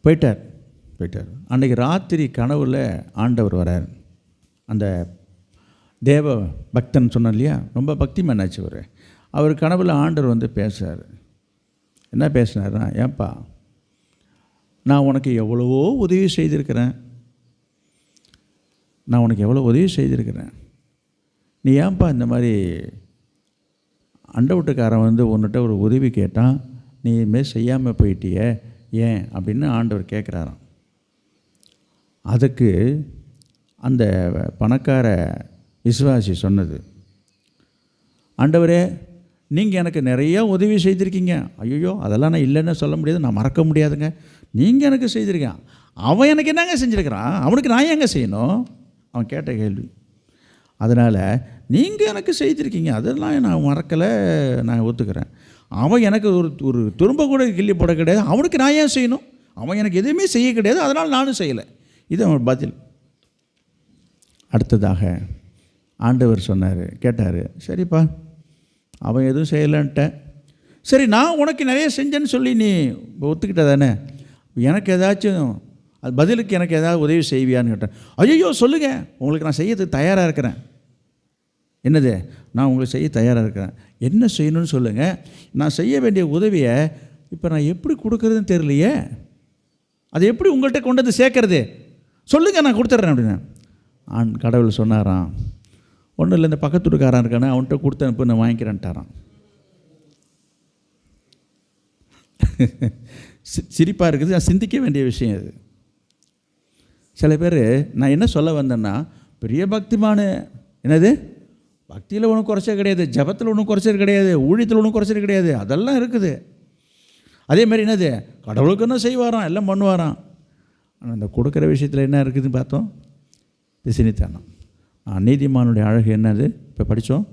போயிட்டார். அன்றைக்கி ராத்திரி கனவில் ஆண்டவர் வரார். அந்த தேவ பக்தன் சொன்னார் இல்லையா, ரொம்ப பக்தி மேனாச்சு அவர் கனவில் ஆண்டவர் பேசுகிறார். என்ன பேசினார்னா, ஏன்பா நான் உனக்கு எவ்வளவோ உதவி செய்திருக்கிறேன், நீ ஏன்பா இந்த மாதிரி அண்டை வீட்டுக்காரன் உன்னிட்ட ஒரு உதவி கேட்டான், நீ இதுமாரி செய்யாமல் போயிட்டிய ஏன் அப்படின்னு ஆண்டவர் கேட்குறாராம். அதுக்கு அந்த பணக்கார விசுவாசி சொன்னது, ஆண்டவரே நீங்கள் எனக்கு நிறையா உதவி செய்திருக்கீங்க. ஐயோ அதெல்லாம் நான் இல்லைன்னு சொல்ல முடியாது, நான் மறக்க முடியாதுங்க. நீங்கள் எனக்கு செய்திருக்கேன், அவன் எனக்கு என்னங்க செஞ்சுருக்கிறான், அவனுக்கு நான் எங்கே செய்யணும்? அவன் கேட்ட கேள்வி. அதனால் நீங்கள் எனக்கு செய்திருக்கீங்க, அதெல்லாம் நான் மறக்கலை, நான் ஒத்துக்கிறேன். அவன் எனக்கு ஒரு துரும்ப கூட கிள்ளி போட கிடையாது, அவனுக்கு நான் ஏன் செய்யணும்? அவன் எனக்கு எதுவுமே செய்ய கிடையாது, அதனால் நானும் செய்யலை. இது அவன் பதில். அடுத்ததாக ஆண்டவர் கேட்டார், சரிப்பா அவன் எதுவும் செய்யலைன்ட்ட, சரி நான் உனக்கு நிறைய செஞ்சேன்னு சொல்லி நீ ஒத்துக்கிட்ட தானே, எனக்கு ஏதாச்சும் அது பதிலுக்கு எனக்கு ஏதாவது உதவி செய்வியான்னு கேட்டேன். ஐயோ சொல்லுங்கள், உங்களுக்கு நான் செய்யறதுக்கு தயாராக இருக்கிறேன். என்னது? நான் உங்களுக்கு செய்ய தயாராக இருக்கிறேன், என்ன செய்யணும்னு சொல்லுங்கள். நான் செய்ய வேண்டிய உதவியை இப்போ நான் எப்படி கொடுக்குறதுன்னு தெரியலையே, அதை எப்படி உங்கள்கிட்ட கொண்டு வந்து சேர்க்கறது, சொல்லுங்கள் நான் கொடுத்துட்றேன் அப்படின்னு. கடவுள் சொன்னாராம், ஒன்றும் இல்லை, இந்த பக்கத்து வீட்டுக்காரன் இருக்கானே அவன்கிட்ட கொடுத்து அனுப்பு, நான் வாங்கிக்கிறேன்ட்டாரான். சிரிப்பாக இருக்குது, நான் சிந்திக்க வேண்டிய விஷயம் இது. சில பேர், நான் என்ன சொல்ல வந்தேன்னா, பெரிய பக்திமான, என்னது பக்தியில் ஒன்றும் குறைச்சல் கிடையாது, ஜபத்தில் ஒன்றும் குறைச்சல் கிடையாது, ஊழியத்தில் ஒன்றும் குறைச்சல் கிடையாது, அதெல்லாம் இருக்குது. அதே மாதிரி என்னது, கடவுளுக்கு என்ன செய்வாராம், எல்லாம் பண்ணுவாராம். ஆனால் இந்த கொடுக்குற விஷயத்தில் என்ன இருக்குதுன்னு பார்த்தோம், பிசினித்தனம். நீதிமானுடைய அழகு என்னது, இப்போ படித்தோம்,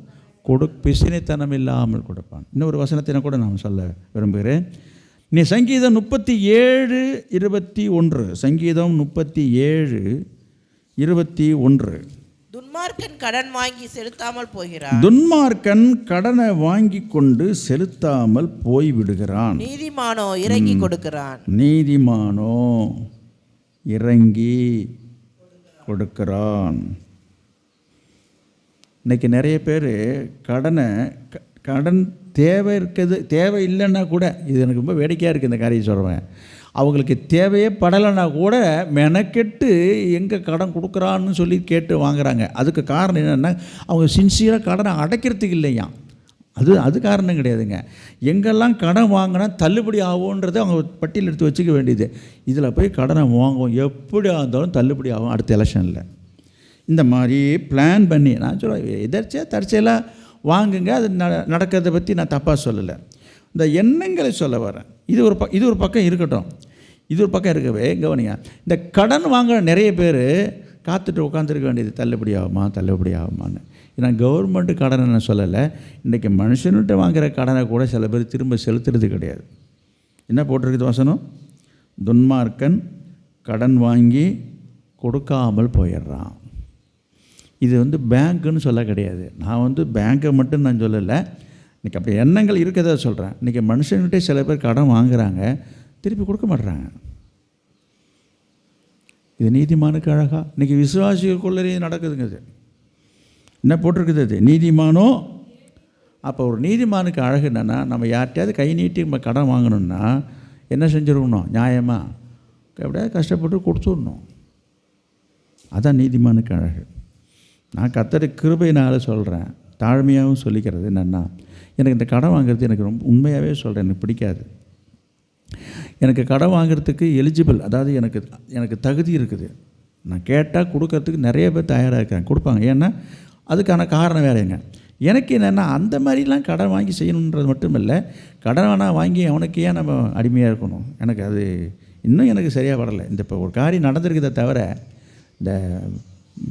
பிசினித்தனம் இல்லாமல் கொடுப்பான். இன்னொரு வசனத்தினை கூட நான் சொல்ல விரும்புகிறேன். நீ சங்கீதம் 37:21, சங்கீதம் 37:21. துன்மார்க்கன் கடன் வாங்கி செலுத்தாமல் போகிறான், துன்மார்க்கன் கடனை வாங்கி கொண்டு செலுத்தாமல் போய்விடுகிறான், நீதிமானோ இறங்கி கொடுக்கிறான். நீதிமானோ இறங்கி கொடுக்கிறான். இன்றைக்கி நிறைய பேர் கடனை கடன் தேவை இருக்குது, தேவை இல்லைன்னா கூட, இது எனக்கு ரொம்ப வேடிக்கையாக இருக்குது இந்த காரியம் சொல்கிறேன், அவங்களுக்கு தேவையே படலைன்னா கூட மெனக்கெட்டு எங்கே கடன் கொடுக்குறான்னு சொல்லி கேட்டு வாங்குகிறாங்க. அதுக்கு காரணம் என்னென்னா அவங்க சின்சியராக கடனை அடைக்கிறதுக்கு இல்லையா, அது காரணம் கிடையாதுங்க. எங்கெல்லாம் கடன் வாங்கினா தள்ளுபடி ஆகும்ன்றது அவங்க பட்டியல் எடுத்து வச்சுக்க வேண்டியது. இதில் போய் கடனை வாங்குவோம், எப்படியா இருந்தாலும் தள்ளுபடி ஆகும் அடுத்த எலெக்ஷனில். இந்த மாதிரி பிளான் பண்ணி, நான் சொல்ல தற்செயலாக வாங்குங்க, அது நடக்கிறத பற்றி நான் தப்பாக சொல்லலை, இந்த எண்ணங்களை சொல்ல வரேன். இது ஒரு பக்கம் இருக்கட்டும், இது ஒரு பக்கம் இருக்கவே கவனிங்க. இந்த கடன் வாங்குற நிறைய பேர் காத்துட்டு உட்காந்துருக்க வேண்டியது, தள்ளுபடி ஆகுமான்னு. நான் கவர்மெண்ட்டு கடனை நான் சொல்லலை, இன்றைக்கி மனுஷன்கிட்ட வாங்குகிற கடனை கூட சில பேர் திரும்ப செலுத்துறது கிடையாது. என்ன போட்டிருக்குது வசனம்? துன்மார்க்கன் கடன் வாங்கி கொடுக்காமல் போயிடுறான். இது பேங்க்குன்னு சொல்ல கிடையாது. நான் பேங்க்கை மட்டும் நான் சொல்லலை, இன்றைக்கி அப்படி எண்ணங்கள் இருக்கிறத சொல்கிறேன். இன்றைக்கி மனுஷன்கிட்டே சில பேர் கடன் வாங்குகிறாங்க, திருப்பி கொடுக்க மாட்டுறாங்க. இது நீதிமானுக்கு அழகா? இன்றைக்கி விசுவாசிகளுக்குள்ளே நடக்குதுங்க. இது என்ன போட்டிருக்குது? அது நீதிமானோ. அப்போ ஒரு நீதிமானுக்கு அழகு என்னென்னா, நம்ம யார்கிட்டையாவது கை நீட்டி நம்ம கடன் வாங்கணுன்னா என்ன செஞ்சுருக்கணும்? நியாயமாக எப்படியாவது கஷ்டப்பட்டு கொடுத்துடணும். அதான் நீதிமானுக்கு அழகு. நான் கர்த்தர் கிருபையினால் சொல்கிறேன், தாழ்மையாகவும் சொல்லிக்கிறது என்னென்னா, எனக்கு இந்த கடன் வாங்குறது எனக்கு ரொம்ப உண்மையாகவே சொல்கிறேன், எனக்கு பிடிக்காது. எனக்கு கடன் வாங்குறதுக்கு எலிஜிபிள், அதாவது எனக்கு தகுதி இருக்குது. நான் கேட்டால் கொடுக்கறதுக்கு நிறைய பேர் தயாராக இருக்காங்க, கொடுப்பாங்க. ஏன்னா அதுக்கான காரணம் வேறேங்க. எனக்கு என்னென்னா, அந்த மாதிரிலாம் கடன் வாங்கி செய்யணுன்றது மட்டும் இல்லை, கடன் வேணால் வாங்கி அவனுக்கு ஏன் நம்ம அடிமையாக இருக்கணும்? எனக்கு அது இன்னும் எனக்கு சரியாக வரலை. இப்போ ஒரு காரியம் நடந்திருக்குதை தவிர இந்த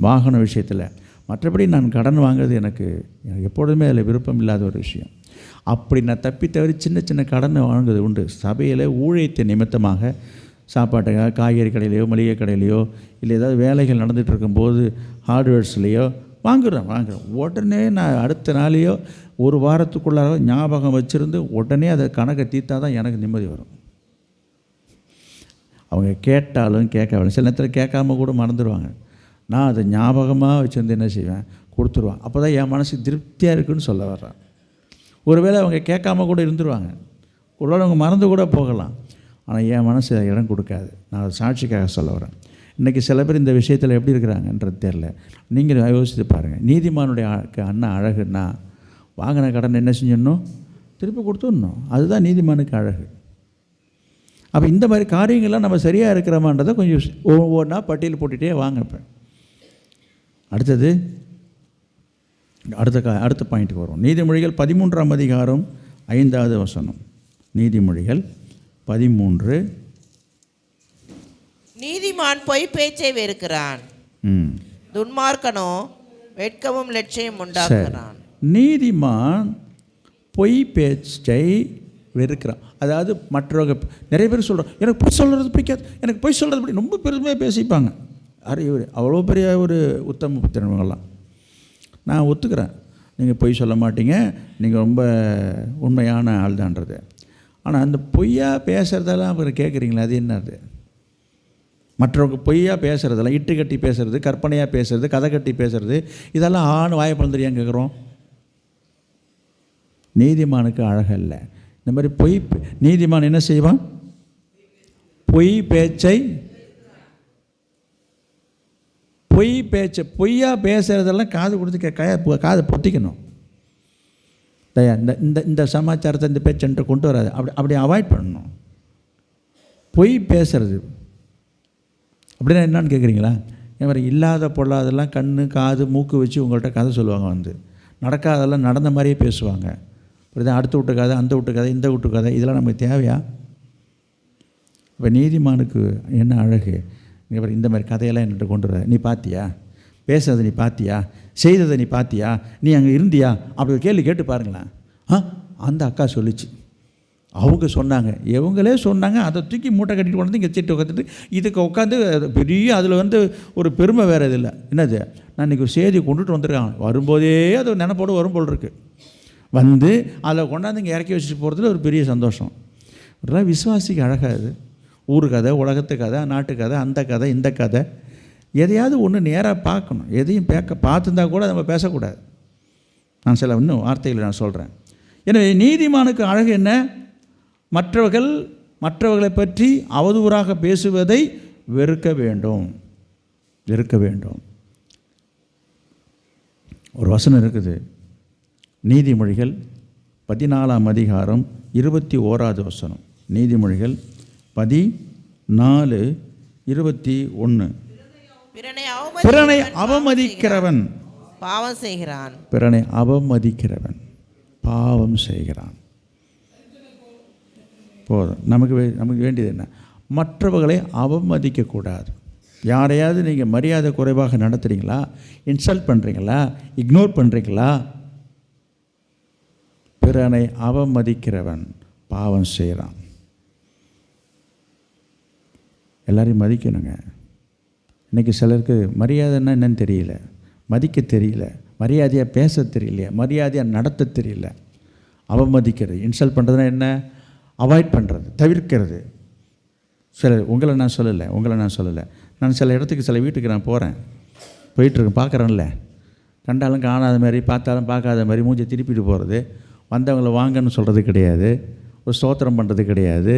வாகன விஷயத்தில், மற்றபடி நான் கடன் வாங்குறது எனக்கு எப்பொழுதுமே அதில் விருப்பம் இல்லாத ஒரு விஷயம். அப்படி நான் தப்பி தவிர சின்ன கடனை வாங்குறது உண்டு. சபையில் ஊழியத்தை நிமித்தமாக சாப்பாட்டுக்காக காய்கறி கடையிலையோ மளிகை கடையிலையோ இல்லை ஏதாவது வேலைகள் நடந்துகிட்டு இருக்கும்போது ஹார்ட்வேர்ஸ்லேயோ வாங்குகிறேன். உடனே நான் அடுத்த நாளையோ ஒரு வாரத்துக்குள்ளார ஞாபகம் வச்சுருந்து உடனே அதை கணக்கை தீர்த்தா தான் எனக்கு நிம்மதி வரும். அவங்க கேட்டாலும் கேட்காமலும் சில நேரத்தில் கேட்காம கூட மறந்துடுவாங்க. நான் அதை ஞாபகமாக வச்சுருந்து என்ன செய்வேன்? கொடுத்துருவான். அப்போ தான் என் மனசு திருப்தியாக இருக்குதுன்னு சொல்ல வர்றேன். ஒருவேளை அவங்க கேட்காம கூட இருந்துருவாங்க, ஒருவேளை அவங்க மறந்து கூட போகலாம், ஆனால் என் மனசு இடம் கொடுக்காது. நான் அதை சாட்சிக்காக சொல்ல வரேன். இன்றைக்கி சில பேர் இந்த விஷயத்தில் எப்படி இருக்கிறாங்கன்றது தெரில. நீங்கள் யோசித்து பாருங்கள். நீதிமானுடைய அண்ணன் அழகுன்னா, வாங்கின கடன் என்ன செஞ்சிடணும்? திருப்பி கொடுத்துடணும். அதுதான் நீதிமானுக்கு அழகு. அப்போ இந்த மாதிரி காரியங்கள்லாம் நம்ம சரியாக இருக்கிறோமான்றதை கொஞ்சம் ஒவ்வொன்றா பட்டியல் போட்டுகிட்டே வாங்கப்பேன். அடுத்தது அடுத்த பாயிண்ட்டுக்கு வரும். நீதிமொழிகள் 13ஆம் அதிகாரம் 5வது வசனம். நீதிமொழிகள் 13. நீதிமான் பொய் பேச்சை வெறுக்கிறான், துன்மார்க்கனோ வெட்கமும் லட்சியம் உண்டாக்குறான். நீதிமான் பொய் பேச்சை வெறுக்கிறான். அதாவது மற்றவங்க நிறைய பேர் சொல்கிறோம், எனக்கு பொய் சொல்கிறது பிடிக்காது, எனக்கு பொய் சொல்கிறது பிடி, ரொம்ப பெருமையாக பேசிப்பாங்க. இவர் அவ்வளோ பெரிய ஒரு உத்தம புத்திரங்கள்லாம். நான் ஒத்துக்கிறேன், நீங்கள் பொய் சொல்ல மாட்டீங்க, நீங்கள் ரொம்ப உண்மையான ஆள் தான்றது. ஆனால் அந்த பொய்யா பேசுகிறதெல்லாம் அப்புறம் கேட்குறீங்களா? அது என்னது? மற்றவங்க பொய்யா பேசுகிறதெல்லாம், இட்டு கட்டி பேசுகிறது, கற்பனையாக பேசுகிறது, கதை கட்டி பேசுகிறது, இதெல்லாம் வாயை பழந்துறியான்னு கேட்குறோம். நீதிமானுக்கு அழகல்ல இந்த மாதிரி பொய். நீதிமான் என்ன செய்வான்? பொய் பேச்சை பொய்யா பேசுகிறதெல்லாம் காது கொடுத்து காதை பொத்திக்கணும். தயா இந்த சமாச்சாரத்தை இந்த பேச்சன்ட்டு கொண்டு வராது, அப்படி அவாய்ட் பண்ணணும். பொய் பேசுறது அப்படின்னா என்னான்னு கேட்குறீங்களா? ஏன் மாதிரி இல்லாத பொல்லாதெல்லாம் கண் காது மூக்கு வச்சு உங்கள்கிட்ட கதை சொல்லுவாங்க. நடக்காதெல்லாம் நடந்த மாதிரியே பேசுவாங்க. இப்படி அடுத்த வீட்டு கதை, அந்த வீட்டு கதை, இந்த வீட்டு கதை, இதெல்லாம் நமக்கு தேவையா? இப்போ நீதிமானுக்கு என்ன அழகு? இந்த மாதிரி கதையெல்லாம் என்கிட்ட கொண்டு வர, நீ பார்த்தியா பேசுறதை, நீ பார்த்தியா செய்ததை, நீ பார்த்தியா, நீ அங்கே இருந்தியா, அப்படி ஒரு கேள்வி கேட்டு பாருங்களேன். அந்த அக்கா சொல்லிச்சு, அவங்க சொன்னாங்க, இவங்களே சொன்னாங்க, அதை தூக்கி மூட்டை கட்டிட்டு கொண்டு வந்து இங்கே சீட்டு உட்காந்துட்டு இதுக்கு உட்காந்து பெரிய அதில் ஒரு பெருமை வேறு இது இல்லை. என்னது, நான் இன்றைக்கி ஒரு செய்தி கொண்டுட்டு வந்திருக்காங்க, வரும்போதே அது நினைப்போடு வரும் போல் இருக்குது. அதில் கொண்டாந்து இங்கே இறக்கி வச்சுட்டு போகிறதுல ஒரு பெரிய சந்தோஷம். இதெல்லாம் விசுவாசிக்கு அழகாது. ஊர் கதை, உலகத்து கதை, நாட்டு கதை, அந்த கதை, இந்த கதை, எதையாவது ஒன்று நேராக பார்க்கணும். எதையும் பார்த்துருந்தா கூட நம்ம பேசக்கூடாது. நான் சில இன்னும் வார்த்தைகளை நான் சொல்கிறேன். எனவே நீதிமானுக்கு அழகு என்ன? மற்றவர்களை பற்றி அவதூறாக பேசுவதை வெறுக்க வேண்டும். ஒரு வசனம் இருக்குது, நீதிமொழிகள் 14ஆம் அதிகாரம் 21வது வசனம். நீதிமொழிகள் 14:21. பிறனை அவமதிக்கிறவன் பாவம் செய்கிறான். பிறனை அவமதிக்கிறவன் பாவம் செய்கிறான். போதும். நமக்கு வேண்டியது என்ன? மற்றவர்களை அவமதிக்கக்கூடாது. யாரையாவது நீங்கள் மரியாதை குறைவாக நடத்துகிறீங்களா, இன்சல்ட் பண்ணுறீங்களா, இக்னோர் பண்ணுறீங்களா? பிறனை அவமதிக்கிறவன் பாவம் செய்கிறான். எல்லாரையும் மதிக்கணுங்க. இன்றைக்கி சிலருக்கு மரியாதைன்னா என்னன்னு தெரியல, மதிக்க தெரியல, மரியாதையாக பேச தெரியல, மரியாதையாக நடத்த தெரியல. அவமதிக்கிறது, இன்சல்ட் பண்ணுறதுனா என்ன? அவாய்ட் பண்ணுறது, தவிர்க்கிறது. உங்களை நான் சொல்லலை. நான் சில இடத்துக்கு, சில வீட்டுக்கு நான் போயிட்டுருக்கேன், பார்க்குறேன்ல, கண்டாலும் காணாத மாதிரி, பார்த்தாலும் பார்க்காத மாதிரி மூஞ்சி திருப்பிட்டு போகிறது, வந்தவங்களை வாங்கன்னு சொல்கிறது கிடையாது, ஒரு ஸ்தோத்திரம் பண்ணுறது கிடையாது,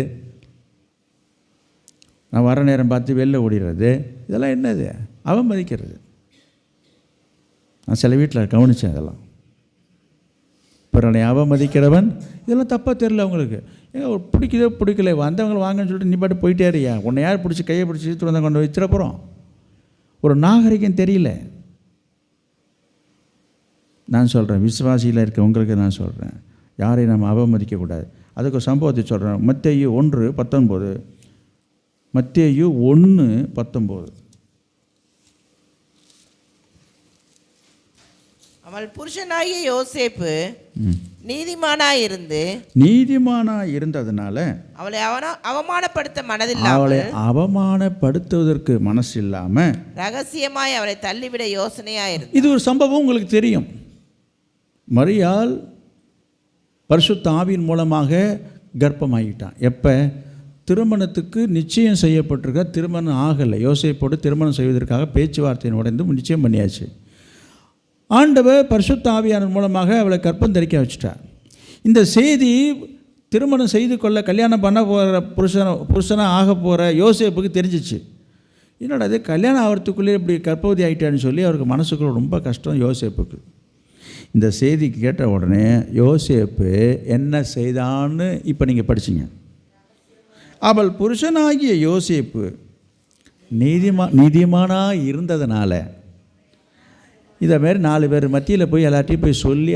நான் வர நேரம் பார்த்து வெளில ஓடிடுறது. இதெல்லாம் என்னது? அவமதிக்கிறது. நான் சில வீட்டில் கவனித்தேன் இதெல்லாம். பிறனை அவமதிக்கிறவன், இதெல்லாம் தப்பாக தெரியல அவங்களுக்கு. ஏங்க பிடிக்கல, வந்தவங்களை வாங்கன்னு சொல்லிட்டு நீ பாட்டு போயிட்டே இருக்கியா? உன்னை யார் பிடிச்சி கையை பிடிச்சி இழுத்து வந்தால் கொண்டு வச்சிட போகிறோம். ஒரு நாகரிகம் தெரியல. நான் சொல்கிறேன், விசுவாசியில் இருக்க உங்களுக்கு நான் சொல்கிறேன், யாரையும் நம்ம அவமதிக்கக்கூடாது. அதுக்கு ஒரு சம்பவத்தை சொல்கிறேன். மத்தேயு 1:19. மத்தேயு 1:19. அவள் புருஷனாகிய யோசேப்பு நீதிமானாய் இருந்ததுனால அவளை அவமானப்படுத்துவதற்கு மனசு இல்லாம ரகசியமாய் அவளை தள்ளிவிட யோசனையாயிருந்தார். இது ஒரு சம்பவம் உங்களுக்கு தெரியும். மரியாள் பரிசுத்த ஆவியின் மூலமாக கர்ப்பமாகிட்டான். எப்போ? திருமணத்துக்கு நிச்சயம் செய்யப்பட்டிருக்க, திருமணம் ஆகலை. யோசேப்போடு திருமணம் செய்வதற்காக பேச்சுவார்த்தையின் உடைந்து நிச்சயம் பண்ணியாச்சு. ஆண்டவர் பரிசுத்த ஆவியானவர் மூலமாக அவளை கர்ப்பம் தரிக்க வச்சுட்டார். இந்த செய்தி திருமணம் செய்து கொள்ள, கல்யாணம் பண்ண போகிற புருஷனாக ஆக போகிற யோசேப்புக்கு தெரிஞ்சிச்சு. என்னடா அது, கல்யாணம் ஆகிறதுக்குள்ளே இப்படி கர்ப்பவதி ஆகிட்டான்னு சொல்லி அவருக்கு மனசுக்குள்ள ரொம்ப கஷ்டம் யோசேப்புக்கு. இந்த செய்தி கேட்ட உடனே யோசேப்பு என்ன செய்தான்னு இப்போ நீங்கள் படிச்சிங்க. அவள் புருஷனாகிய யோசேப்பு நீதிமானாக இருந்ததுனால இதை மாரி 4 பேர் மத்தியில் போய் எல்லாத்தையும் போய் சொல்லி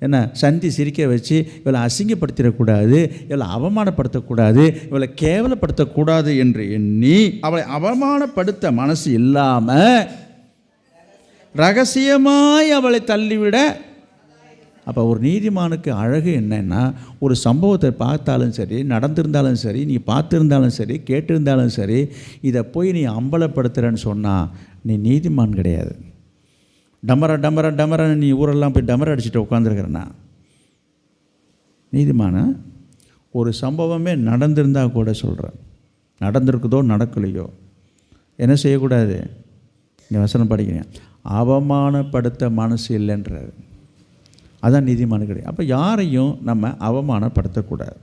என்ன சந்தி சிரிக்க வச்சு இவளை அசிங்கப்படுத்திடக்கூடாது, இவளை அவமானப்படுத்தக்கூடாது, இவளை கேவலப்படுத்தக்கூடாது என்று எண்ணி அவளை அவமானப்படுத்த மனசு இல்லாமல் ரகசியமாய் அவளை தள்ளிவிட. அப்போ ஒரு நீதிமானுக்கு அழகு என்னன்னா, ஒரு சம்பவத்தை பார்த்தாலும் சரி, நடந்திருந்தாலும் சரி, நீ பார்த்துருந்தாலும் சரி, கேட்டிருந்தாலும் சரி, இதை போய் நீ அம்பலப்படுத்துகிறேன்னு சொன்னால் நீ நீதிமான் கிடையாது. டமரன்னு நீ ஊரெல்லாம் போய் டமர அடிச்சுட்டு உட்காந்துருக்கிறேன்னா நீதிமான? ஒரு சம்பவமே நடந்திருந்தால் கூட சொல்கிறேன், நடந்திருக்குதோ நடக்கலையோ என்ன செய்யக்கூடாது? நீ வசனம் படிக்கிறேன், அவமானப்படுத்த மனசு இல்லைன்றார். அதான் நீதிமானு கிடையாது. அப்போ யாரையும் நம்ம அவமானப்படுத்தக்கூடாது.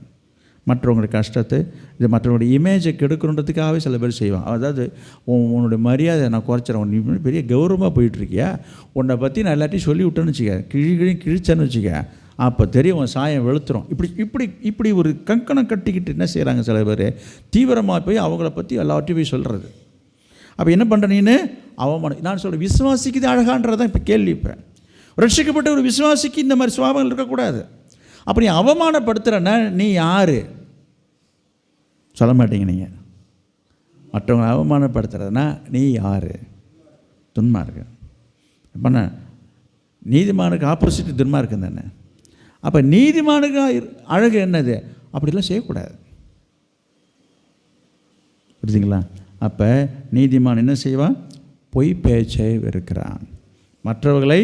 மற்றவங்களுடைய கஷ்டத்தை, இது மற்றவங்களுடைய இமேஜை கெடுக்கணுன்றதுக்காகவே சில பேர் செய்வான். அதாவது உன்னுடைய மரியாதை நான் குறைச்சிடறேன், நீ பெரிய கௌரவமாக போயிட்டுருக்கியா, உன்னை பற்றி நான் எல்லாத்தையும் சொல்லி விட்டேன்னு வச்சுக்க, கிழிச்சேன்னு வச்சுக்க, அப்போ தெரியும் உன் சாயம் வெளுத்துரும். இப்படி ஒரு கங்கணம் கட்டிக்கிட்டு என்ன செய்கிறாங்க சில பேர், தீவிரமாக போய் அவங்கள பற்றி எல்லாத்தையும் போய் சொல்கிறது. அப்போ என்ன பண்ணுற நீನು? அவமானம். நான் சொல்கிறேன், விசுவாசிக்கு இது அழகான்றதான் இப்போ கேள்வி. இப்போ ரட்சிக்கப்பட்ட ஒரு விசுவாசிக்கு இந்த மாதிரி சுபாவங்கள் இருக்கக்கூடாது. அப்படி அவமானப்படுத்துகிறன்னா நீ யார்? சொல்ல மாட்டீங்க. நீங்கள் மற்றவங்களை அவமானப்படுத்துறதுனா நீ யார்? துன்மார்க்கன். பண்ண நீதிமானுக்கு ஆப்போசிட் துன்மார்க்கன் தானே. அப்போ நீதிமானுக்கு அழகு என்னது? அப்படிலாம் செய்யக்கூடாது. புரியுதுங்களா? அப்போ நீதிமான் என்ன செய்வான்? பொய் பேச்சை வெறுக்கிறான், மற்றவர்களை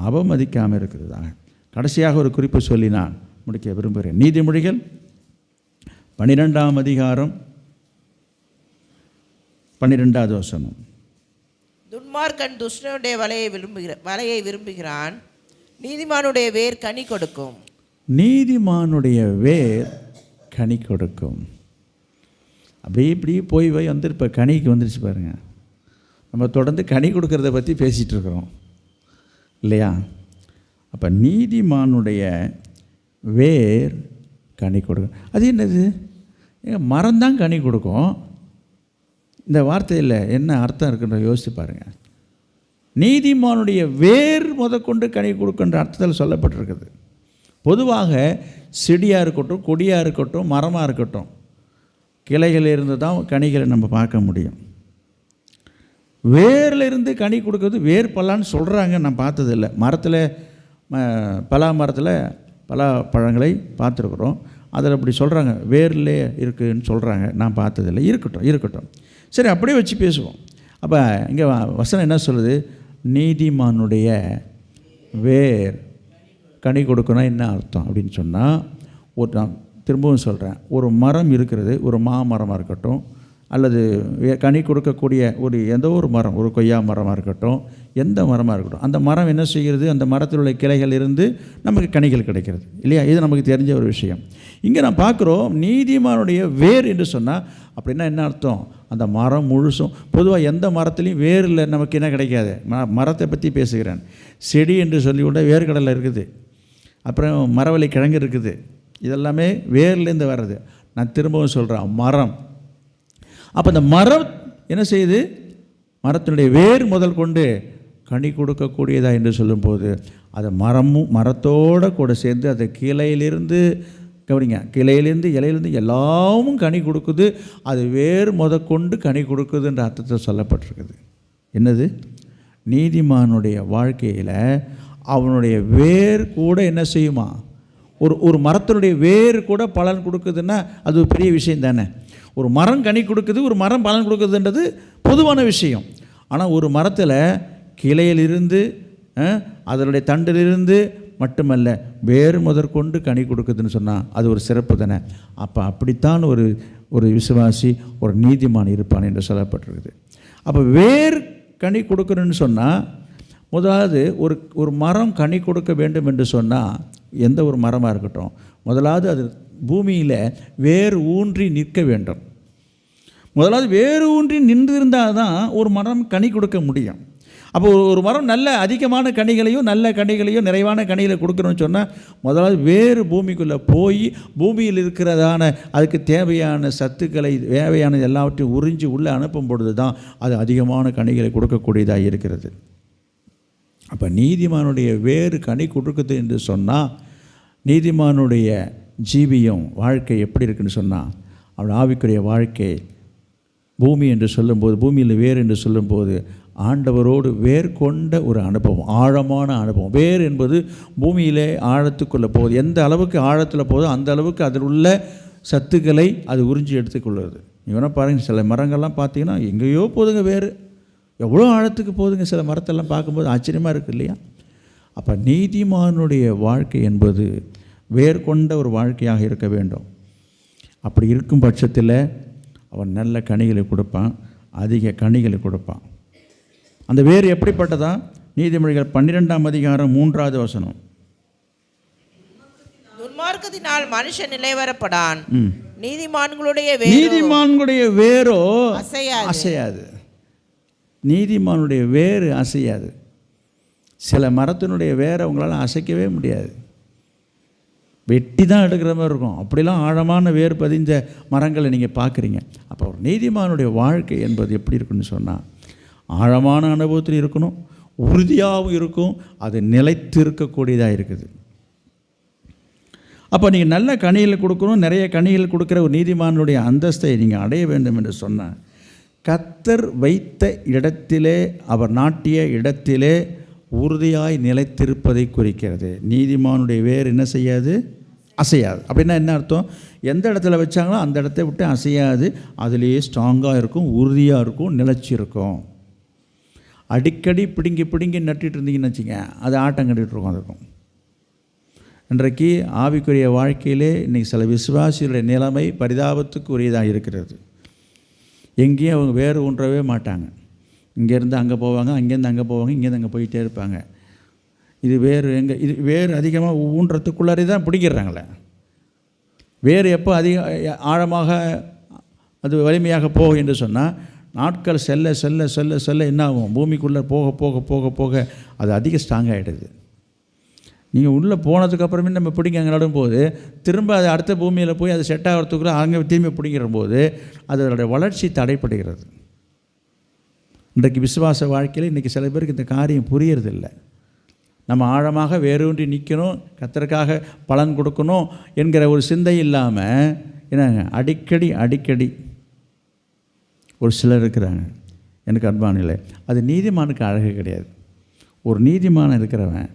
அவமதிக்காமல் இருக்கிறதா. கடைசியாக ஒரு குறிப்பு சொல்லி நான் முடிக்க விரும்புகிறேன். நீதிமொழிகள் 12ஆம் அதிகாரம் 12வது வசனம். துன்மார்க்கன் துஷ்டனுடைய வலையை விரும்புகிறான், நீதிமானுடைய வேர் கனி கொடுக்கும். நீதிமானுடைய வேர் கனி கொடுக்கும். அப்படியே இப்படி போய் வந்து இப்போ கனிக்கு வந்துருச்சு பாருங்கள். நம்ம தொடர்ந்து கனி கொடுக்கறத பற்றி பேசிகிட்டு இருக்கிறோம் இல்லையா? அப்போ நீதிமானுடைய வேர் கனி கொடுக்கும். அது என்னது? மரம்தான் கனி கொடுக்கும். இந்த வார்த்தையில் என்ன அர்த்தம் இருக்குன்ற யோசித்து பாருங்கள். நீதிமானுடைய வேர் முதற்கொண்டு கனி கொடுக்கின்ற அர்த்தத்தில் சொல்லப்பட்டிருக்குது. பொதுவாக செடியாக இருக்கட்டும், கொடியாக இருக்கட்டும், மரமாக இருக்கட்டும், கிளைகள் இருந்து தான் கனிகளை நம்ம பார்க்க முடியும். வேரில் இருந்து கனி கொடுக்கறது வேர் பலான்னு சொல்கிறாங்க, நான் பார்த்ததில்லை. மரத்தில் பலா மரத்தில் பலா பழங்களை பார்த்துருக்குறோம். அதில் அப்படி சொல்கிறாங்க, வேர்லே இருக்குதுன்னு சொல்கிறாங்க, நான் பார்த்ததில்லை. இருக்கட்டும். சரி, அப்படியே வச்சு பேசுவோம். அப்போ இங்கே வசனம் என்ன சொல்லுது? நீதிமானுடைய வேர் கனி கொடுக்கணும் என்ன அர்த்தம் அப்படின்னு சொன்னால், நான் திரும்பவும் சொல்கிறேன், ஒரு மரம் இருக்கிறது, ஒரு மாமரமாக இருக்கட்டும், அல்லது கனி கொடுக்கக்கூடிய ஏதோ ஒரு மரம், ஒரு கொய்யா மரமாக இருக்கட்டும், எந்த மரமாக இருக்கட்டும், அந்த மரம் என்ன செய்கிறது? அந்த மரத்தில் உள்ள கிளைகள் இருந்து நமக்கு கனிகள் கிடைக்கிறது இல்லையா? இது நமக்கு தெரிஞ்ச ஒரு விஷயம். இங்கே நான் பார்க்குறோம், நீதிமானுடைய வேர் என்று சொன்னால் அப்படின்னா என்ன அர்த்தம்? அந்த மரம் முழுசும். பொதுவாக எந்த மரத்துலேயும் வேரில் நமக்கு என்ன கிடைக்காது. மரத்தை பற்றி பேசுகிறேன். செடி என்று சொல்லிவிட வேர்க்கடலை இருக்குது, அப்புறம் மரவள்ளி கிழங்கு இருக்குது, இதெல்லாமே வேர்லேருந்து வர்றது. நான் திரும்பவும் சொல்கிறேன், மரம். அப்போ அந்த மரம் என்ன செய்யுது? மரத்தினுடைய வேர் முதல் கொண்டு கனி கொடுக்கக்கூடியதா என்று சொல்லும்போது, அது மரத்தோடு கூட சேர்ந்து அது கிளையிலிருந்து, கவனிங்க, கிளையிலேருந்து இலையிலேருந்து எல்லாமும் கனி கொடுக்குது. அது வேர் முதற்கொண்டு கனி கொடுக்குதுன்ற அர்த்தத்தில் சொல்லப்பட்டிருக்குது. என்னது? நீதிமானுடைய வாழ்க்கையில் அவனுடைய வேர் கூட என்ன செய்யுமா? ஒரு மரத்தினுடைய வேர் கூட பலன் கொடுக்குதுன்னா அது ஒரு பெரிய விஷயம் தானே. ஒரு மரம் கனி கொடுக்குது, ஒரு மரம் பலன் கொடுக்குதுன்றது பொதுவான விஷயம். ஆனால் ஒரு மரத்தில் கிளையிலிருந்து, அதனுடைய தண்டிலிருந்து மட்டுமல்ல, வேறு முதற்கொண்டு கனி கொடுக்குதுன்னு சொன்னால் அது ஒரு சிறப்பு தானே. அப்போ அப்படித்தான் ஒரு விசுவாசி, ஒரு நீதிமான் இருப்பான் என்று சொல்லப்பட்டிருக்குது. அப்போ வேர் கனி கொடுக்கணும்னு சொன்னால், முதலாவது ஒரு மரம் கனி கொடுக்க வேண்டும் என்று சொன்னால், எந்த ஒரு மரமாக இருக்கட்டும், முதலாவது அது பூமியில் வேர் ஊன்றி நிற்க வேண்டும். முதலாவது வேர் ஊன்றி நின்றிருந்தால் தான் ஒரு மரம் கனி கொடுக்க முடியும். அப்போ ஒரு மரம் நல்ல அதிகமான கனிகளையும் நல்ல கனிகளையும் நிறைவான கனிகளை கொடுக்கணும்னு சொன்னால், முதலாவது வேறு பூமிக்குள்ளே போய் பூமியில் இருக்கிறதான அதுக்கு தேவையான சத்துக்களை, தேவையான எல்லாவற்றையும் உறிஞ்சி உள்ளே அனுப்பும் பொழுது தான் அது அதிகமான கனிகளை கொடுக்கக்கூடியதாக இருக்கிறது. அப்போ நீதிமானுடைய வேறு கனி கொடுக்குது என்று சொன்னால், நீதிமானுடைய ஜீவியம் வாழ்க்கை எப்படி இருக்குன்னு சொன்னால், அவள் ஆவிக்குரிய வாழ்க்கை பூமி என்று சொல்லும்போது, பூமியில் வேர் என்று சொல்லும்போது ஆண்டவரோடு வேர் கொண்ட ஒரு அனுபவம், ஆழமான அனுபவம். வேர் என்பது பூமியிலே ஆழத்துக்குள்ளே போகுது. எந்த அளவுக்கு ஆழத்தில் போகுதோ அந்த அளவுக்கு அதில் உள்ள சத்துக்களை அது உறிஞ்சி எடுத்துக்கொள்ளுது. இவனை பாருங்கள், சில மரங்கள்லாம் பார்த்தீங்கன்னா எங்கேயோ போதுங்க வேர், எவ்வளோ ஆழத்துக்கு போகுதுங்க. சில மரத்தெல்லாம் பார்க்கும்போது ஆச்சரியமாக இருக்குது இல்லையா? அப்போ நீதிமானுடைய வாழ்க்கை என்பது வேர் கொண்ட ஒரு வாழ்க்கையாக இருக்க வேண்டும். அப்படி இருக்கும் பட்சத்தில் அவன் நல்ல கனிகளை கொடுப்பான், அதிக கனிகளை கொடுப்பான். அந்த வேர் எப்படிப்பட்டதா? நீதிமொழிகள் 12ஆம் அதிகாரம் 3வது வசனம். துன்மார்க்கத்தினால் மனுஷன் நிலைவரப்படான், நீதிமான்களுடைய வேரோ அசையாது. நீதிமானுடைய வேறு அசையாது. சில மரத்தினுடைய வேரை உங்களால் அசைக்கவே முடியாது, வெட்டி தான் எடுக்கிற மாதிரி இருக்கும். அப்படிலாம் ஆழமான வேர் பதிஞ்ச மரங்களை நீங்கள் பார்க்குறீங்க. அப்போ ஒரு நீதிமானுடைய வாழ்க்கை என்பது எப்படி இருக்குன்னு சொன்னால், ஆழமான அனுபவத்தில் இருக்கணும், உறுதியாகவும் இருக்கும், அது நிலைத்து இருக்கக்கூடியதாக இருக்குது. அப்போ நீங்கள் நல்ல கனியில் கொடுக்கணும், நிறைய கனியில் கொடுக்குற ஒரு நீதிமானுடைய அந்தஸ்தை நீங்கள் அடைய வேண்டும் என்று சொன்னால், கர்த்தர் வைத்த இடத்திலே, அவர் நாட்டிய இடத்திலே உறுதியாய் நிலைத்திருப்பதை குறிக்கிறது. நீதிமானுடைய வேர் என்ன செய்யாது? அசையாது. அப்படின்னா என்ன அர்த்தம்? எந்த இடத்துல வச்சாங்களோ அந்த இடத்த விட்டு அசையாது, அதிலேயே ஸ்ட்ராங்காக இருக்கும், உறுதியாக இருக்கும், நிலச்சி இருக்கும். அடிக்கடி பிடுங்கி நட்டுட்டு இருந்தீங்கன்னு வச்சுங்க, அது ஆட்டம் கட்டிகிட்டு இருக்கும். அது இருக்கும். இன்றைக்கு ஆவிக்குரிய வாழ்க்கையிலே இன்றைக்கி சில விசுவாசிகளுடைய நிலைமை பரிதாபத்துக்கு உரியதாக இருக்கிறது. எங்கேயும் அவங்க வேறு ஊன்றவே மாட்டாங்க. இங்கேருந்து அங்கே போவாங்க, அங்கேருந்து அங்கே போவாங்க, இங்கேருந்து அங்கே போயிட்டே இருப்பாங்க. இது வேறு எங்கே, இது வேறு அதிகமாக ஊன்றத்துக்குள்ளாரே தான் பிடிக்கிறாங்களே. வேறு எப்போ ஆழமாக அது வலிமையாக போகும் என்று சொன்னால், நாட்கள் செல்ல செல்ல செல்ல செல்ல என்ன ஆகும், பூமிக்குள்ளே போக போக போக போக அது அதிக ஸ்ட்ராங் ஆகிடுது. நீங்கள் உள்ளே போனதுக்கப்புறமே நம்ம பிடிங்க அங்கே நடும்போது திரும்ப அது அடுத்த பூமியில் போய் அது செட் ஆகிறதுக்குள்ள அங்கே திரும்பி பிடிக்கிற போது அதனுடைய வளர்ச்சி தடைப்படுகிறது. இன்றைக்கு விசுவாச வாழ்க்கையில் இன்றைக்கி சில பேருக்கு இந்த காரியம் புரியறதில்லை. நம்ம ஆழமாக வேரூன்றி நிற்கணும், கர்த்தருக்காக பலன் கொடுக்கணும் என்கிற ஒரு சிந்தை இல்லாமல் என்னங்க அடிக்கடி ஒரு சிலர் இருக்கிறாங்க. எனக்கு அன்பான இல்லை, அது நீதிமானுக்கு அழகு கிடையாது. ஒரு நீதிமான் இருக்கிறவன்,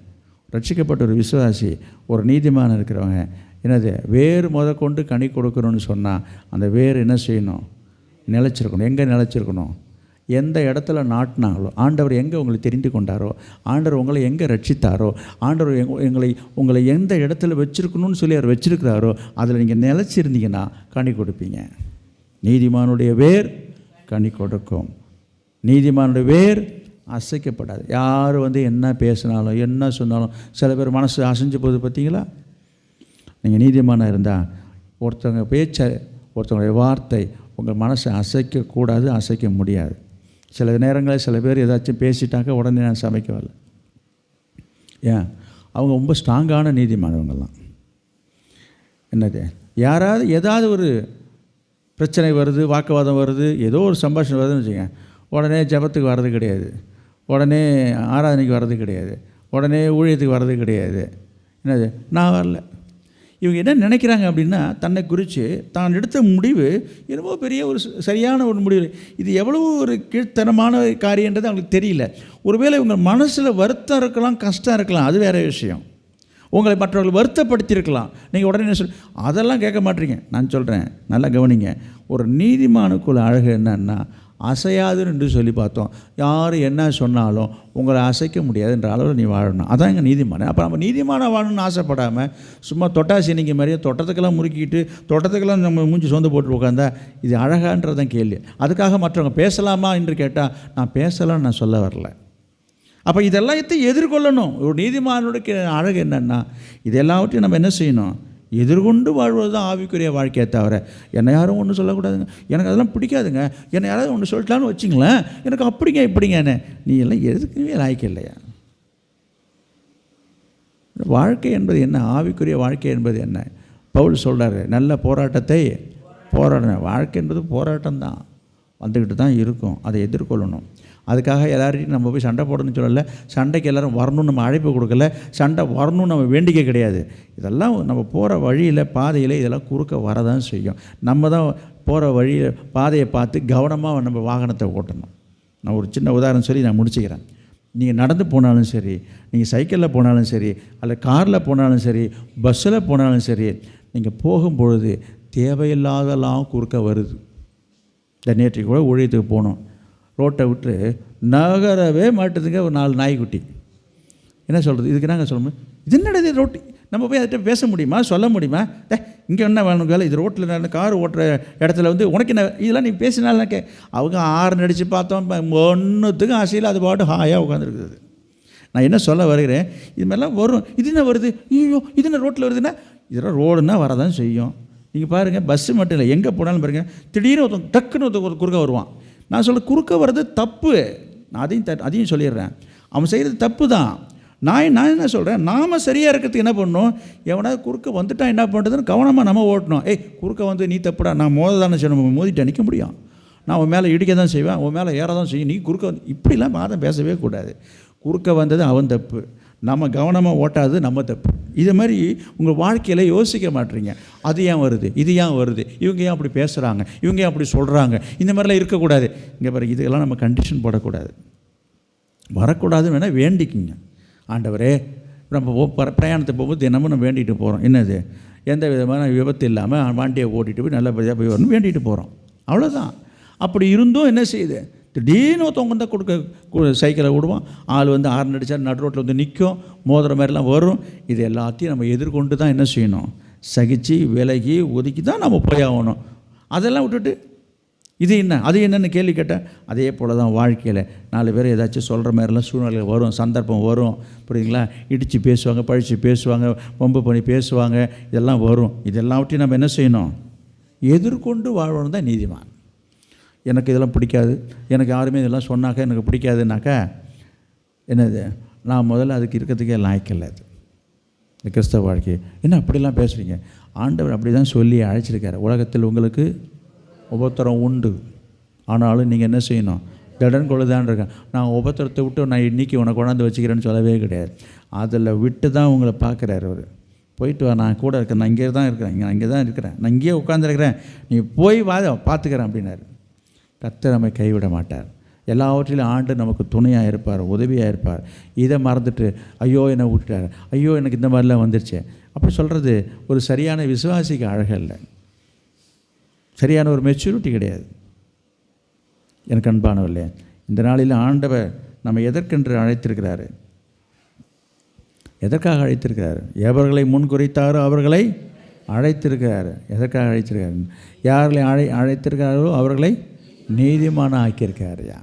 ரட்சிக்கப்பட்ட ஒரு விசுவாசி, ஒரு நீதிமான் இருக்கிறவங்க என்னது, வேறு கொண்டு கனி கொடுக்கணும்னு சொன்னால் அந்த வேறு என்ன செய்யணும், நிலச்சிருக்கணும். எங்கே நிலச்சிருக்கணும், எந்த இடத்துல நாட்டினாங்களோ, ஆண்டவர் எங்கே உங்களை தெரிந்து கொண்டாரோ, ஆண்டவர் உங்களை எங்கே ரட்சித்தாரோ, ஆண்டவர் உங்களை எந்த இடத்துல வச்சுருக்கணும்னு சொல்லி அவர் வச்சுருக்கிறாரோ அதில் நீங்கள் நிலச்சிருந்தீங்கன்னா கனி கொடுப்பீங்க. நீதிமானுடைய வேர் கனி கொடுக்கும். நீதிமானுடைய வேர் அசைக்கப்படாது. யார் என்ன பேசினாலும் என்ன சொன்னாலும் சில பேர் மனசு அசைஞ்சு போகுது பார்த்தீங்களா. நீங்கள் நீதிமானாக இருந்தால் ஒருத்தவங்க பேச்சை, ஒருத்தவங்களுடைய வார்த்தை உங்கள் மனசை அசைக்கக்கூடாது, அசைக்க முடியாது. சில நேரங்களில் சில பேர் ஏதாச்சும் பேசிட்டாக்க உடனே நான் சமைக்க வரல. ஏன், அவங்க ரொம்ப ஸ்ட்ராங்கான நீதிமானவங்கள்லாம். என்னது, யாராவது ஏதாவது ஒரு பிரச்சனை வருது, வாக்குவாதம் வருது, ஏதோ ஒரு சம்பாஷணை வருதுன்னு வச்சுக்கோங்க, உடனே ஜெபத்துக்கு வர்றது கிடையாது, உடனே ஆராதனைக்கு வர்றது கிடையாது, உடனே ஊழியத்துக்கு வர்றது கிடையாது. என்னது, நான் வரல. இவங்க என்ன நினைக்கிறாங்க அப்படின்னா, தன்னை குறித்து தான் எடுத்த முடிவு என்னவோ பெரிய ஒரு சரியான ஒரு முடிவு. இது எவ்வளோ ஒரு கீழ்த்தனமான காரியன்றது அவங்களுக்கு தெரியல. ஒருவேளை உங்கள் மனசில் வருத்தம் இருக்கலாம், கஷ்டம் இருக்கலாம், அது வேறு விஷயம். உங்களை மற்றவர்கள் வருத்தப்படுத்தியிருக்கலாம். நீங்கள் உடனே என்ன சொல், அதெல்லாம் கேட்க மாட்டீங்க. நான் சொல்கிறேன், நல்லா கவனிங்க. ஒரு நீதிமானுக்குள்ள அழகு என்னன்னா, அசையாதுன்னு என்று சொல்லி பார்த்தோம். யார் என்ன சொன்னாலும் உங்களை அசைக்க முடியாதுன்ற அளவில் நீ வாழணும். அதான் எங்கள் நீதிமான. அப்போ நம்ம நீதிமான வாழணும்னு ஆசைப்படாமல் சும்மா தொட்டாசி நீங்கள் மாதிரியே தொட்டத்துக்கெல்லாம் முறுக்கிட்டு தொட்டத்துக்கெல்லாம் நம்ம மூஞ்சி சொந்த போட்டு உட்காந்தா இது அழகான்றதான் கேள்வி. அதுக்காக மற்றவங்க பேசலாமா என்று கேட்டால் நான் பேசலாம்னு நான் சொல்ல வரல. அப்போ இதெல்லாத்தையும் எதிர்கொள்ளணும். ஒரு நீதிமானுடைய அழகு என்னென்னா, இது எல்லாவற்றையும் நம்ம என்ன செய்யணும், எதிர்கொண்டு வாழ்வது தான் ஆவிக்குரிய வாழ்க்கையை தவிர என்னை யாரும் ஒன்றும் சொல்லக்கூடாதுங்க, எனக்கு அதெல்லாம் பிடிக்காதுங்க, என்னை யாராவது ஒன்று சொல்லிட்டான்னு வச்சுங்களேன், எனக்கு அப்படிங்க இப்படிங்கன்னு, நீ எல்லாம் எதுக்குமே லாய்க்கு இல்லையா? வாழ்க்கை என்பது என்ன, ஆவிக்குரிய வாழ்க்கை என்பது என்ன? பவுல் சொல்கிறாரு, நல்ல போராட்டத்தை போராடணும். வாழ்க்கை என்பது போராட்டம்தான், வந்துக்கிட்டு தான் இருக்கும், அதை எதிர்கொள்ளணும். அதுக்காக எல்லார்கிட்டையும் நம்ம போய் சண்டை போடணும்னு சொல்லலை, சண்டைக்கு எல்லோரும் வரணும்னு நம்ம அழைப்பு கொடுக்கல, சண்டை வரணும்னு நம்ம வேண்டிக்க கிடையாது. இதெல்லாம் நம்ம போகிற வழியில் பாதையில் இதெல்லாம் குறுக்க வரதான் செய்யும். நம்ம தான் போகிற வழியில் பாதையை பார்த்து கவனமாக நம்ம வாகனத்தை ஓட்டணும். நான் ஒரு சின்ன உதாரணம் சொல்லி நான் முடிச்சுக்கிறேன். நீங்கள் நடந்து போனாலும் சரி, நீங்கள் சைக்கிளில் போனாலும் சரி, அல்ல காரில் போனாலும் சரி, பஸ்ஸில் போனாலும் சரி, நீங்கள் போகும்பொழுது தேவையில்லாதெல்லாம் குறுக்க வருது. இந்த நேற்றைக்கு கூட ஊழியத்துக்கு போனோம், ரோட்டை விட்டு நகரவே மாட்டுதுங்க ஒரு 4 நாய்க்குட்டி. என்ன சொல்கிறது, இதுக்கு நாங்கள் சொல்லணும், இது என்னடா ரோட்டு, நம்ம போய் அதுகிட்ட பேச முடியுமா, சொல்ல முடியுமா? இங்கே என்ன வேணும் வேலை, இது ரோட்டில் நான் கார் ஓட்டுற இடத்துல உனக்கு என்ன இதெல்லாம் நீ பேசினாலும் அவங்க ஆறு அடித்து பார்த்தோம், ஒன்றுத்துக்கும் ஆசையில் அது பாட்டு ஹாயாக உட்காந்துருக்குது. நான் என்ன சொல்ல வருகிறேன், இது மாதிரிலாம் வரும். இது என்ன வருது, ஐயோ இது என்ன ரோட்டில் வருதுன்னா, இதெல்லாம் ரோடுன்னா வரதான் செய்யும். நீங்கள் பாருங்கள், பஸ்ஸு மட்டும் இல்லை, எங்கே போனாலும் பாருங்கள், திடீர்னு ஒருத்தன் டக்குன்னு ஒருத்தர் குறுக்க வருவான். நான் சொல்ல குறுக்க வர்றது தப்பு, நான் அதையும் சொல்லிடுறேன். அவன் செய்கிறது தப்பு தான். நான் என்ன சொல்கிறேன், நாம் சரியாக இருக்கிறதுக்கு என்ன பண்ணணும், எவனாவது குறுக்க வந்துட்டான் என்ன பண்ணுறதுன்னு கவனமாக நம்ம ஓட்டணும். குறுக்க வந்து நீ தப்புடா, நான் தானே செய்யணும், மோதிட்டு நிற்க முடியும், நான் உன் மேலே இடிக்க தான் செய்வேன், உன் மேலே ஏற தான் செய்யும், நீ குறுக்க வந்து இப்படிலாம் வாதம் பேசவே கூடாது. குறுக்க வந்தது அவன் தப்பு, நம்ம கவனமாக ஓட்டாது நம்ம தப்பு. இது மாதிரி உங்கள் வாழ்க்கையில் யோசிக்க மாட்டீங்க. அது ஏன் வருது, இது ஏன் வருது, இவங்க ஏன் அப்படி பேசுகிறாங்க, இவங்க ஏன் அப்படி சொல்கிறாங்க, இந்த மாதிரிலாம் இருக்கக்கூடாது. இங்கே பாருங்க, இதெல்லாம் நம்ம கண்டிஷன் போடக்கூடாது, வரக்கூடாதுன்னு வேணால் வேண்டிக்குங்க. ஆண்டவரே, நம்ம பிரயாணத்தை போகும்போது தினமும் நம்ம வேண்டிகிட்டு போகிறோம், என்னது எந்த விதமான விபத்து இல்லாமல் வண்டியை ஓட்டிகிட்டு போய் நல்லபடியாக போய் வரணும் வேண்டிகிட்டு போகிறோம், அவ்வளோதான். அப்படி இருந்தும் என்ன செய்யுது, திடீர்னு ஒருத்தவங்க தான் கொடுக்க சைக்கிளை விடுவான், ஆள் வந்து ஆர்ன் அடித்தா நடு ரோட்டில் வந்து நிற்கும், மோதிர மாதிரிலாம் வரும். இது எல்லாத்தையும் நம்ம எதிர்கொண்டு தான் என்ன செய்யணும், சகிச்சு விலகி ஒதுக்கி தான் நம்ம போய் ஆகணும். அதெல்லாம் விட்டுட்டு இது என்ன அது என்னென்னு கேள்வி கேட்டால் அதே போல் தான் வாழ்க்கையில் 4 பேர் ஏதாச்சும் சொல்கிற மாதிரிலாம் சூழ்நிலை வரும், சந்தர்ப்பம் வரும், புரியுதுங்களா? இடித்து பேசுவாங்க, பழித்து பேசுவாங்க, வம்பு பண்ணி பேசுவாங்க, இதெல்லாம் வரும். இதெல்லாவற்றையும் நம்ம என்ன செய்யணும்? எதிர்கொண்டு வாழணும் தான் நீதிமான். எனக்கு இதெல்லாம் பிடிக்காது, எனக்கு யாருமே இதெல்லாம் சொன்னாக்கா எனக்கு பிடிக்காதுனாக்கா என்னது, நான் முதல்ல அதுக்கு இருக்கிறதுக்கே லாய்க்கல. அது இந்த கிறிஸ்தவ வாழ்க்கை என்ன அப்படிலாம் பேசுகிறீங்க? ஆண்டவர் அப்படி தான் சொல்லி அழைச்சிருக்காரு. உலகத்தில் உங்களுக்கு உபத்திரம் உண்டு, ஆனாலும் நீங்கள் என்ன செய்யணும்? திடன் கொள்ளுதான் இருக்கேன். நான் உபத்திரத்தை விட்டு நான் இன்றைக்கி உனக்கு கொண்டாந்து வச்சுக்கிறேன்னு சொல்லவே கிடையாது. அதில் விட்டு தான் உங்களை பார்க்குறாரு அவர். போயிட்டு வா, நான் கூட இருக்கேன், நான் இங்கே தான் இருக்கிறேன், நான் இங்கே தான் இருக்கிறேன், நான் இங்கேயே உட்காந்துருக்கிறேன், நீ போய் வா பார்த்துக்கிறேன் அப்படின்னாரு. கர்த்தர் நம்மை கைவிட மாட்டார். எல்லாவற்றிலும் ஆண்டு நமக்கு துணையாக இருப்பார், உதவியாக இருப்பார். இதை மறந்துட்டு ஐயோ என்னை விட்டுட்டார், ஐயோ எனக்கு இந்த மாதிரிலாம் வந்துருச்சு அப்படி சொல்கிறது ஒரு சரியான விசுவாசிக்கு அழகல்ல, சரியான ஒரு மெச்சூரிட்டி கிடையாது. எனக்கு அன்பானவர்களே, இந்த நாளில் ஆண்டவர் நம்ம எதற்கென்று அழைத்திருக்கிறாரு? எதற்காக அழைத்திருக்கிறார்? எவர்களை முன் குறித்தாரோ அவர்களை அழைத்திருக்கிறார். எதற்காக அழைத்திருக்காரு? யார்களை அழைத்திருக்காரோ அவர்களை நீதிமான ஆக்கியிருக்காருயா.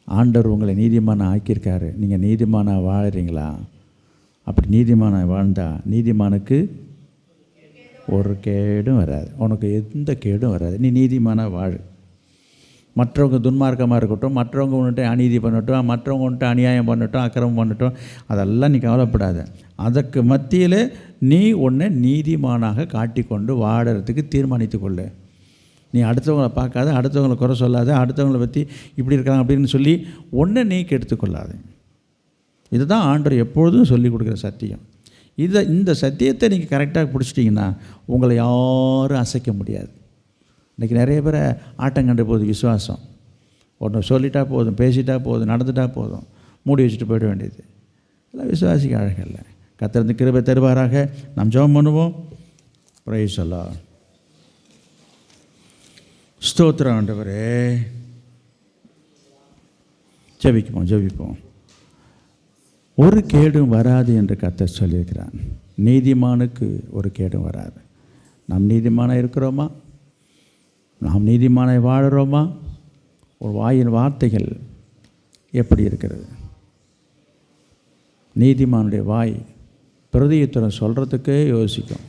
ஆண்டவர் உங்களை நீதிமான ஆக்கியிருக்காரு. நீங்கள் நீதிமான வாழறீங்களா? அப்படி நீதிமான வாழ்ந்தால் நீதிமானுக்கு ஒரு கேடும் வராது, உனக்கு எந்த கேடும் வராது. நீ நீதிமான வாழு. மற்றவங்க துன்மார்க்கமாக இருக்கட்டும், மற்றவங்க உன்னிட்ட அநீதி பண்ணட்டும், மற்றவங்க உன்னிட்ட அநியாயம் பண்ணட்டும், அக்கிரமம் பண்ணட்டும், அதெல்லாம் நீ கவலைப்படாத. அதற்கு மத்தியில் நீ உன்னை நீதிமானாக காட்டிக்கொண்டு வாடுறதுக்கு தீர்மானித்து கொள்ளு. நீ அடுத்தவங்களை பார்க்காத, அடுத்தவங்களை குறை சொல்லாத, அடுத்தவங்களை பற்றி இப்படி இருக்காங்க அப்படின்னு சொல்லி ஒன்றை நீ கெடுத்துக்கொள்ளாது. இதுதான் ஆண்டவர் எப்பொழுதும் சொல்லிக் கொடுக்குற சத்தியம். இந்த சத்தியத்தை நீங்கள் கரெக்டாக பிடிச்சிட்டிங்கன்னா உங்களை யாரும் அசைக்க முடியாது. இன்றைக்கி நிறைய பேரை ஆட்டம் கண்டு போகுது விசுவாசம். ஒன்று சொல்லிட்டா போதும், பேசிட்டா போதும், நடந்துட்டா போதும், மூடி வச்சுட்டு போயிட வேண்டியது. எல்லாம் விசுவாசிக்க அழகல்ல. கர்த்தர் கிருபை தருவாராக. நாம் ஜெபம் பண்ணுவோம். Price the Lord. ஸ்தோத்திரம் ஆண்டவரே. ஜெபிப்போம். ஒரு கேடும் வராது என்று கர்த்தர் சொல்லியிருக்கிறான். நீதிமானுக்கு ஒரு கேடும் வராது. நாம் நீதிமானாக இருக்கிறோமா? நாம் நீதிமானாய் வாழுறோமா? ஒரு வாயின் வார்த்தைகள் எப்படி இருக்கிறது? நீதிமானுடைய வாய் பிரதியுத்தரம் சொல்கிறதுக்கே யோசிக்கும்.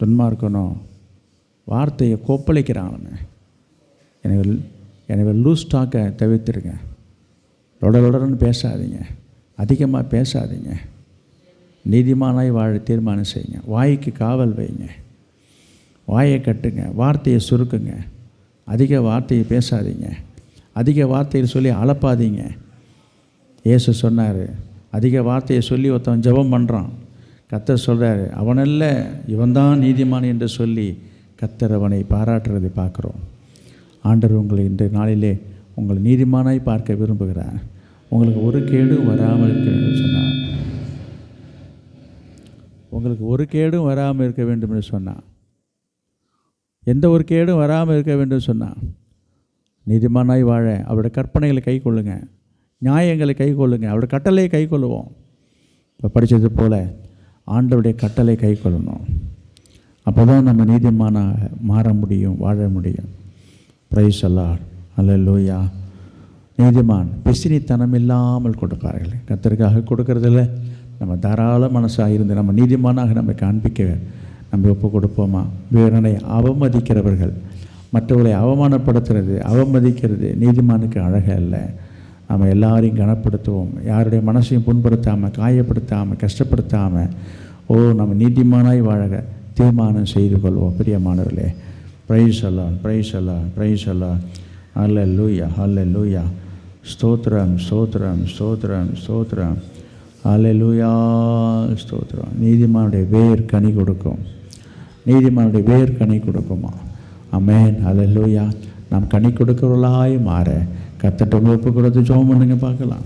துன்மார்க்கணும் வார்த்தையை கொப்பளிக்கிறான். எனவே லூஸ் டாக்கை தவிர்த்துருங்க. லொடன்னு பேசாதீங்க, அதிகமாக பேசாதீங்க. நீதிமானாய் வாழ தீர்மானம் செய்யுங்க. வாய்க்கு காவல் வைங்க, வாயை கட்டுங்க, வார்த்தையை சுருக்குங்க. அதிக வார்த்தையை பேசாதீங்க, அதிக வார்த்தையை சொல்லி அலப்பாதீங்க. இயேசு சொன்னார், அதிக வார்த்தையை சொல்லி ஒருத்தன் ஜெபம் பண்ணுறான், கர்த்தர் சொல்கிறாரு அவனல்ல இவன்தான் நீதிமான் என்று சொல்லி கர்த்தர் அவனை பாராட்டுறதை பார்க்குறோம். ஆண்டவர் உங்களை இந்த நாளிலே உங்களை நீதிமானாய் பார்க்க விரும்புகிறார். உங்களுக்கு ஒரு கேடும் வராமல் இருக்க வேண்டும் சொன்னார். உங்களுக்கு ஒரு கேடும் வராமல் இருக்க வேண்டும் என்று சொன்னார். எந்த ஒரு கேடும் வராமல் இருக்க வேண்டும் சொன்னார். நீதிமானாய் வாழ அவருடைய கற்பனைகளை கை கொள்ளுங்க, நியாயங்களை கை கொள்ளுங்க, அவருடைய கட்டளையை கை கொள்ளுவோம். இப்போ படித்தது போல் ஆண்டவருடைய கட்டளை கை கொள்ளணும். அப்போ தான் நம்ம நீதிமானாக மாற முடியும், வாழ முடியும். Praise the lord. அல்லேலூயா. நீதிமான் பிசினித்தனம் இல்லாமல் கொடுப்பார்கள். கர்த்தருக்காக கொடுக்கறதில்ல. நம்ம தாராள மனசாக இருந்து நம்ம நீதிமானாக நம்ம காண்பிக்க நம்ம ஒப்பு கொடுப்போமா? வேறனை அவமதிக்கிறவர்கள், மற்றவர்களை அவமானப்படுத்துறது, அவமதிக்கிறது நீதிமானுக்கு அழகே இல்லை. நம்ம எல்லாரையும் கனப்படுத்துவோம். யாருடைய மனசையும் புண்படுத்தாமல், காயப்படுத்தாமல், கஷ்டப்படுத்தாமல் நம்ம நீதிமானாய் வாழ தீர்மானம் செய்து கொள்வோம். பிரியமானவர்களே, praise the lord, praise the lord, praise the lord. Hallelujah, hallelujah. ஸ்தோத்திரம், ஸ்தோத்திரம், ஸ்தோத்திரம், ஸ்தோத்திரம். ஹல்லேலூயா, ஸ்தோத்திரம். நீதிமானுடைய வேர் கனி கொடுக்கும். நீதிமானுடைய வேர் கனி கொடுக்குமா? ஆமென். ஹல்லேலூயா. நாம் கனி கொடுக்கிறவர்களாய் மாற கர்த்தர்ட்ட ஒப்பு கொடுத்து ஜெபம் பண்ணுங்க பார்க்கலாம்.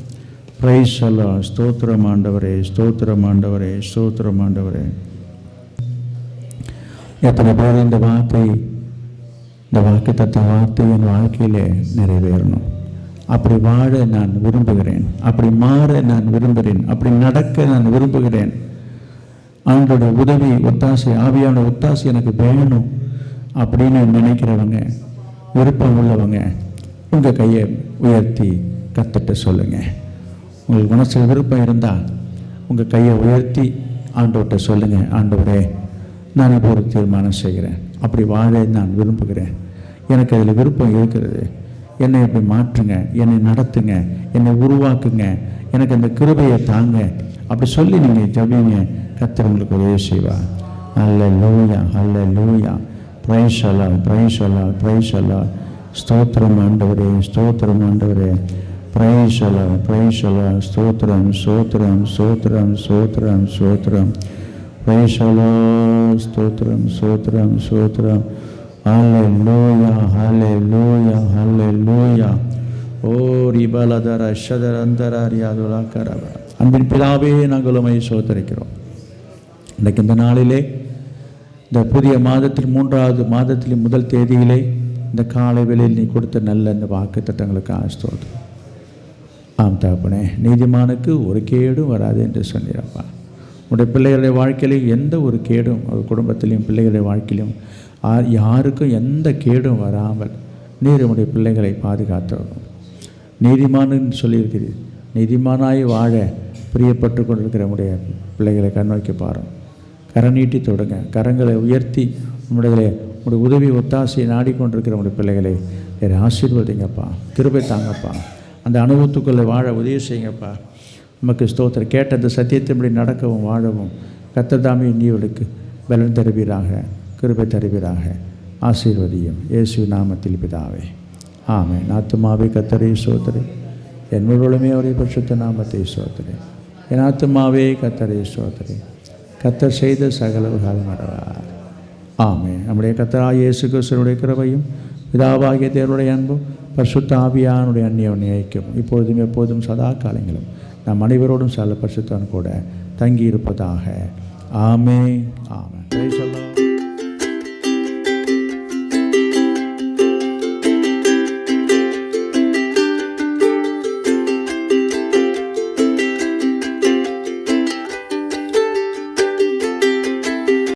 Price the Lord. ஸ்தோத்திரம் ஆண்டவரே, ஸ்தோத்திரம் ஆண்டவரே, ஸ்தோத்திரம் ஆண்டவரே. எத்தனை பேர் இந்த வாக்குத்தத்த வார்த்தை என் வாழ்க்கையிலே நிறைவேறணும். அப்படி வாழ நான் விரும்புகிறேன், அப்படி மாற நான் விரும்புகிறேன், அப்படி நடக்க நான் விரும்புகிறேன். அவங்களுடைய உதவி, ஒத்தாசை, ஆவியான ஒத்தாசை எனக்கு வேணும். அப்படின்னு நினைக்கிறவங்க, விருப்பம் உள்ளவங்க உங்கள் கையை உயர்த்தி கர்த்தர்ட்ட சொல்லுங்கள். உங்களுக்கு மனசில் விருப்பம் இருந்தால் உங்கள் கையை உயர்த்தி ஆண்டவர்கிட்ட சொல்லுங்கள், ஆண்டவரே நான் இப்போ ஒரு தீர்மானம் செய்கிறேன், அப்படி வாழ நான் விரும்புகிறேன், எனக்கு அதில் விருப்பம் இருக்கிறது, என்னை அப்படி மாற்றுங்க, என்னை நடத்துங்க, என்னை உருவாக்குங்க, எனக்கு அந்த கிருபையை தாங்க, அப்படி சொல்லி நீங்கள் ஜெபிங்க. கர்த்தர் உங்களுக்கு உதவி செய்வார். ஹல்லேலூயா, ஹல்லேலூயா. பிரைஸ் அல்லாஹ், பிரைஸ் அல்லாஹ், பிரைஸ் அல்லாஹ். ஸ்தோத்திரம் ஆண்டவரே, ஸ்தோத்திரம் ஆண்டவரே. பிரைஸ் அல்லாஹ், பிரைஸ் அல்லாஹ். ஸ்தோத்திரம், ஸ்தோத்திரம், ஸ்தோத்திரம், ஸ்தோத்திரம், ஸ்தோத்திரம். பிரைஸ் அல்லாஹ். ஸ்தோத்திரம், ஸ்தோத்திரம், ஸ்தோத்திரம். ஹல்லேலூயா, ஹல்லேலூயா, ஹல்லேலூயா. ஓ ரிபலதர ஷதரந்தரரியாதுலகரவ. அன்பின் பிதாவே, நாங்கள் உம்மை ஸ்தோத்திரிக்கிறோம். இன்றைக்கு இந்த நாளிலே, இந்த புதிய மாதத்தில் 3வது மாதத்தில் முதல் தேதியிலே இந்த காலை வேளையில் நீ கொடுத்த நல்ல இந்த வாக்கு தத்தங்களுக்கு ஸ்தோத்திரம். ஆம் தகப்பனே, நீதிமானுக்கு ஒரு கேடும் வராது என்று சொன்னீரப்பா. உடைய பிள்ளைகளுடைய வாழ்க்கையிலும் எந்த ஒரு கேடும், அவர் குடும்பத்திலையும் பிள்ளைகளுடைய வாழ்க்கையிலும் யாருக்கும் எந்த கேடும் வராமல் நீர் உடைய பிள்ளைகளை பாதுகாத்தவரும். நீதிமானுன்னு சொல்லியிருக்கிறீர். நீதிமானாய் வாழ பிரியப்பட்டு கொண்டிருக்கிற உடைய பிள்ளைகளை கண்ணோக்கி பாருங்கள். கரநீட்டி தொடுங்க, கரங்களை உயர்த்தி உடைய உதவி ஒத்தாசையை நாடிக்கொண்டிருக்கிற உடைய பிள்ளைகளை ஆசீர்வதிங்கப்பா, கிருபை தாங்கப்பா, அந்த அனுபவத்துக்குள்ளே வாழ உதவி செய்யுங்கப்பா. நமக்கு ஸ்தோத்திரம். கேட்ட அந்த சத்தியத்தின்படி நடக்கவும் வாழவும் கர்த்தர் நீவளுக்கு பலன் தருவீராக, கிருபை தருவீராக. ஆசீர்வதியும் இயேசு நாமத்தில் பிதாவே, ஆமென். ஆத்துமாவே கர்த்தரை ஸ்தோத்திரி, என் முழுவதுமே அவருடைய பரிசுத்த நாமத்தை ஸ்தோத்திரி. என் ஆத்துமாவே கர்த்தரை ஸ்தோத்திரி, கர்த்தர் செய்த சகல காலம் மறவார். ஆமென். நம்முடைய கர்த்தராகிய இயேசு கிறிஸ்துவினுடைய கிருபையும் பிதாவாகிய தேவனுடைய அன்பும் பரிசுத்த ஆவியானுடைய அந்நியோன்ய ஐக்கியம் இப்பொழுதும் எப்போதும் சதா காலங்களும் நம் அனைவரோடும் சகல பரிசுத்தன் கூட தங்கி இருப்பதாக. ஆமென், ஆமென்.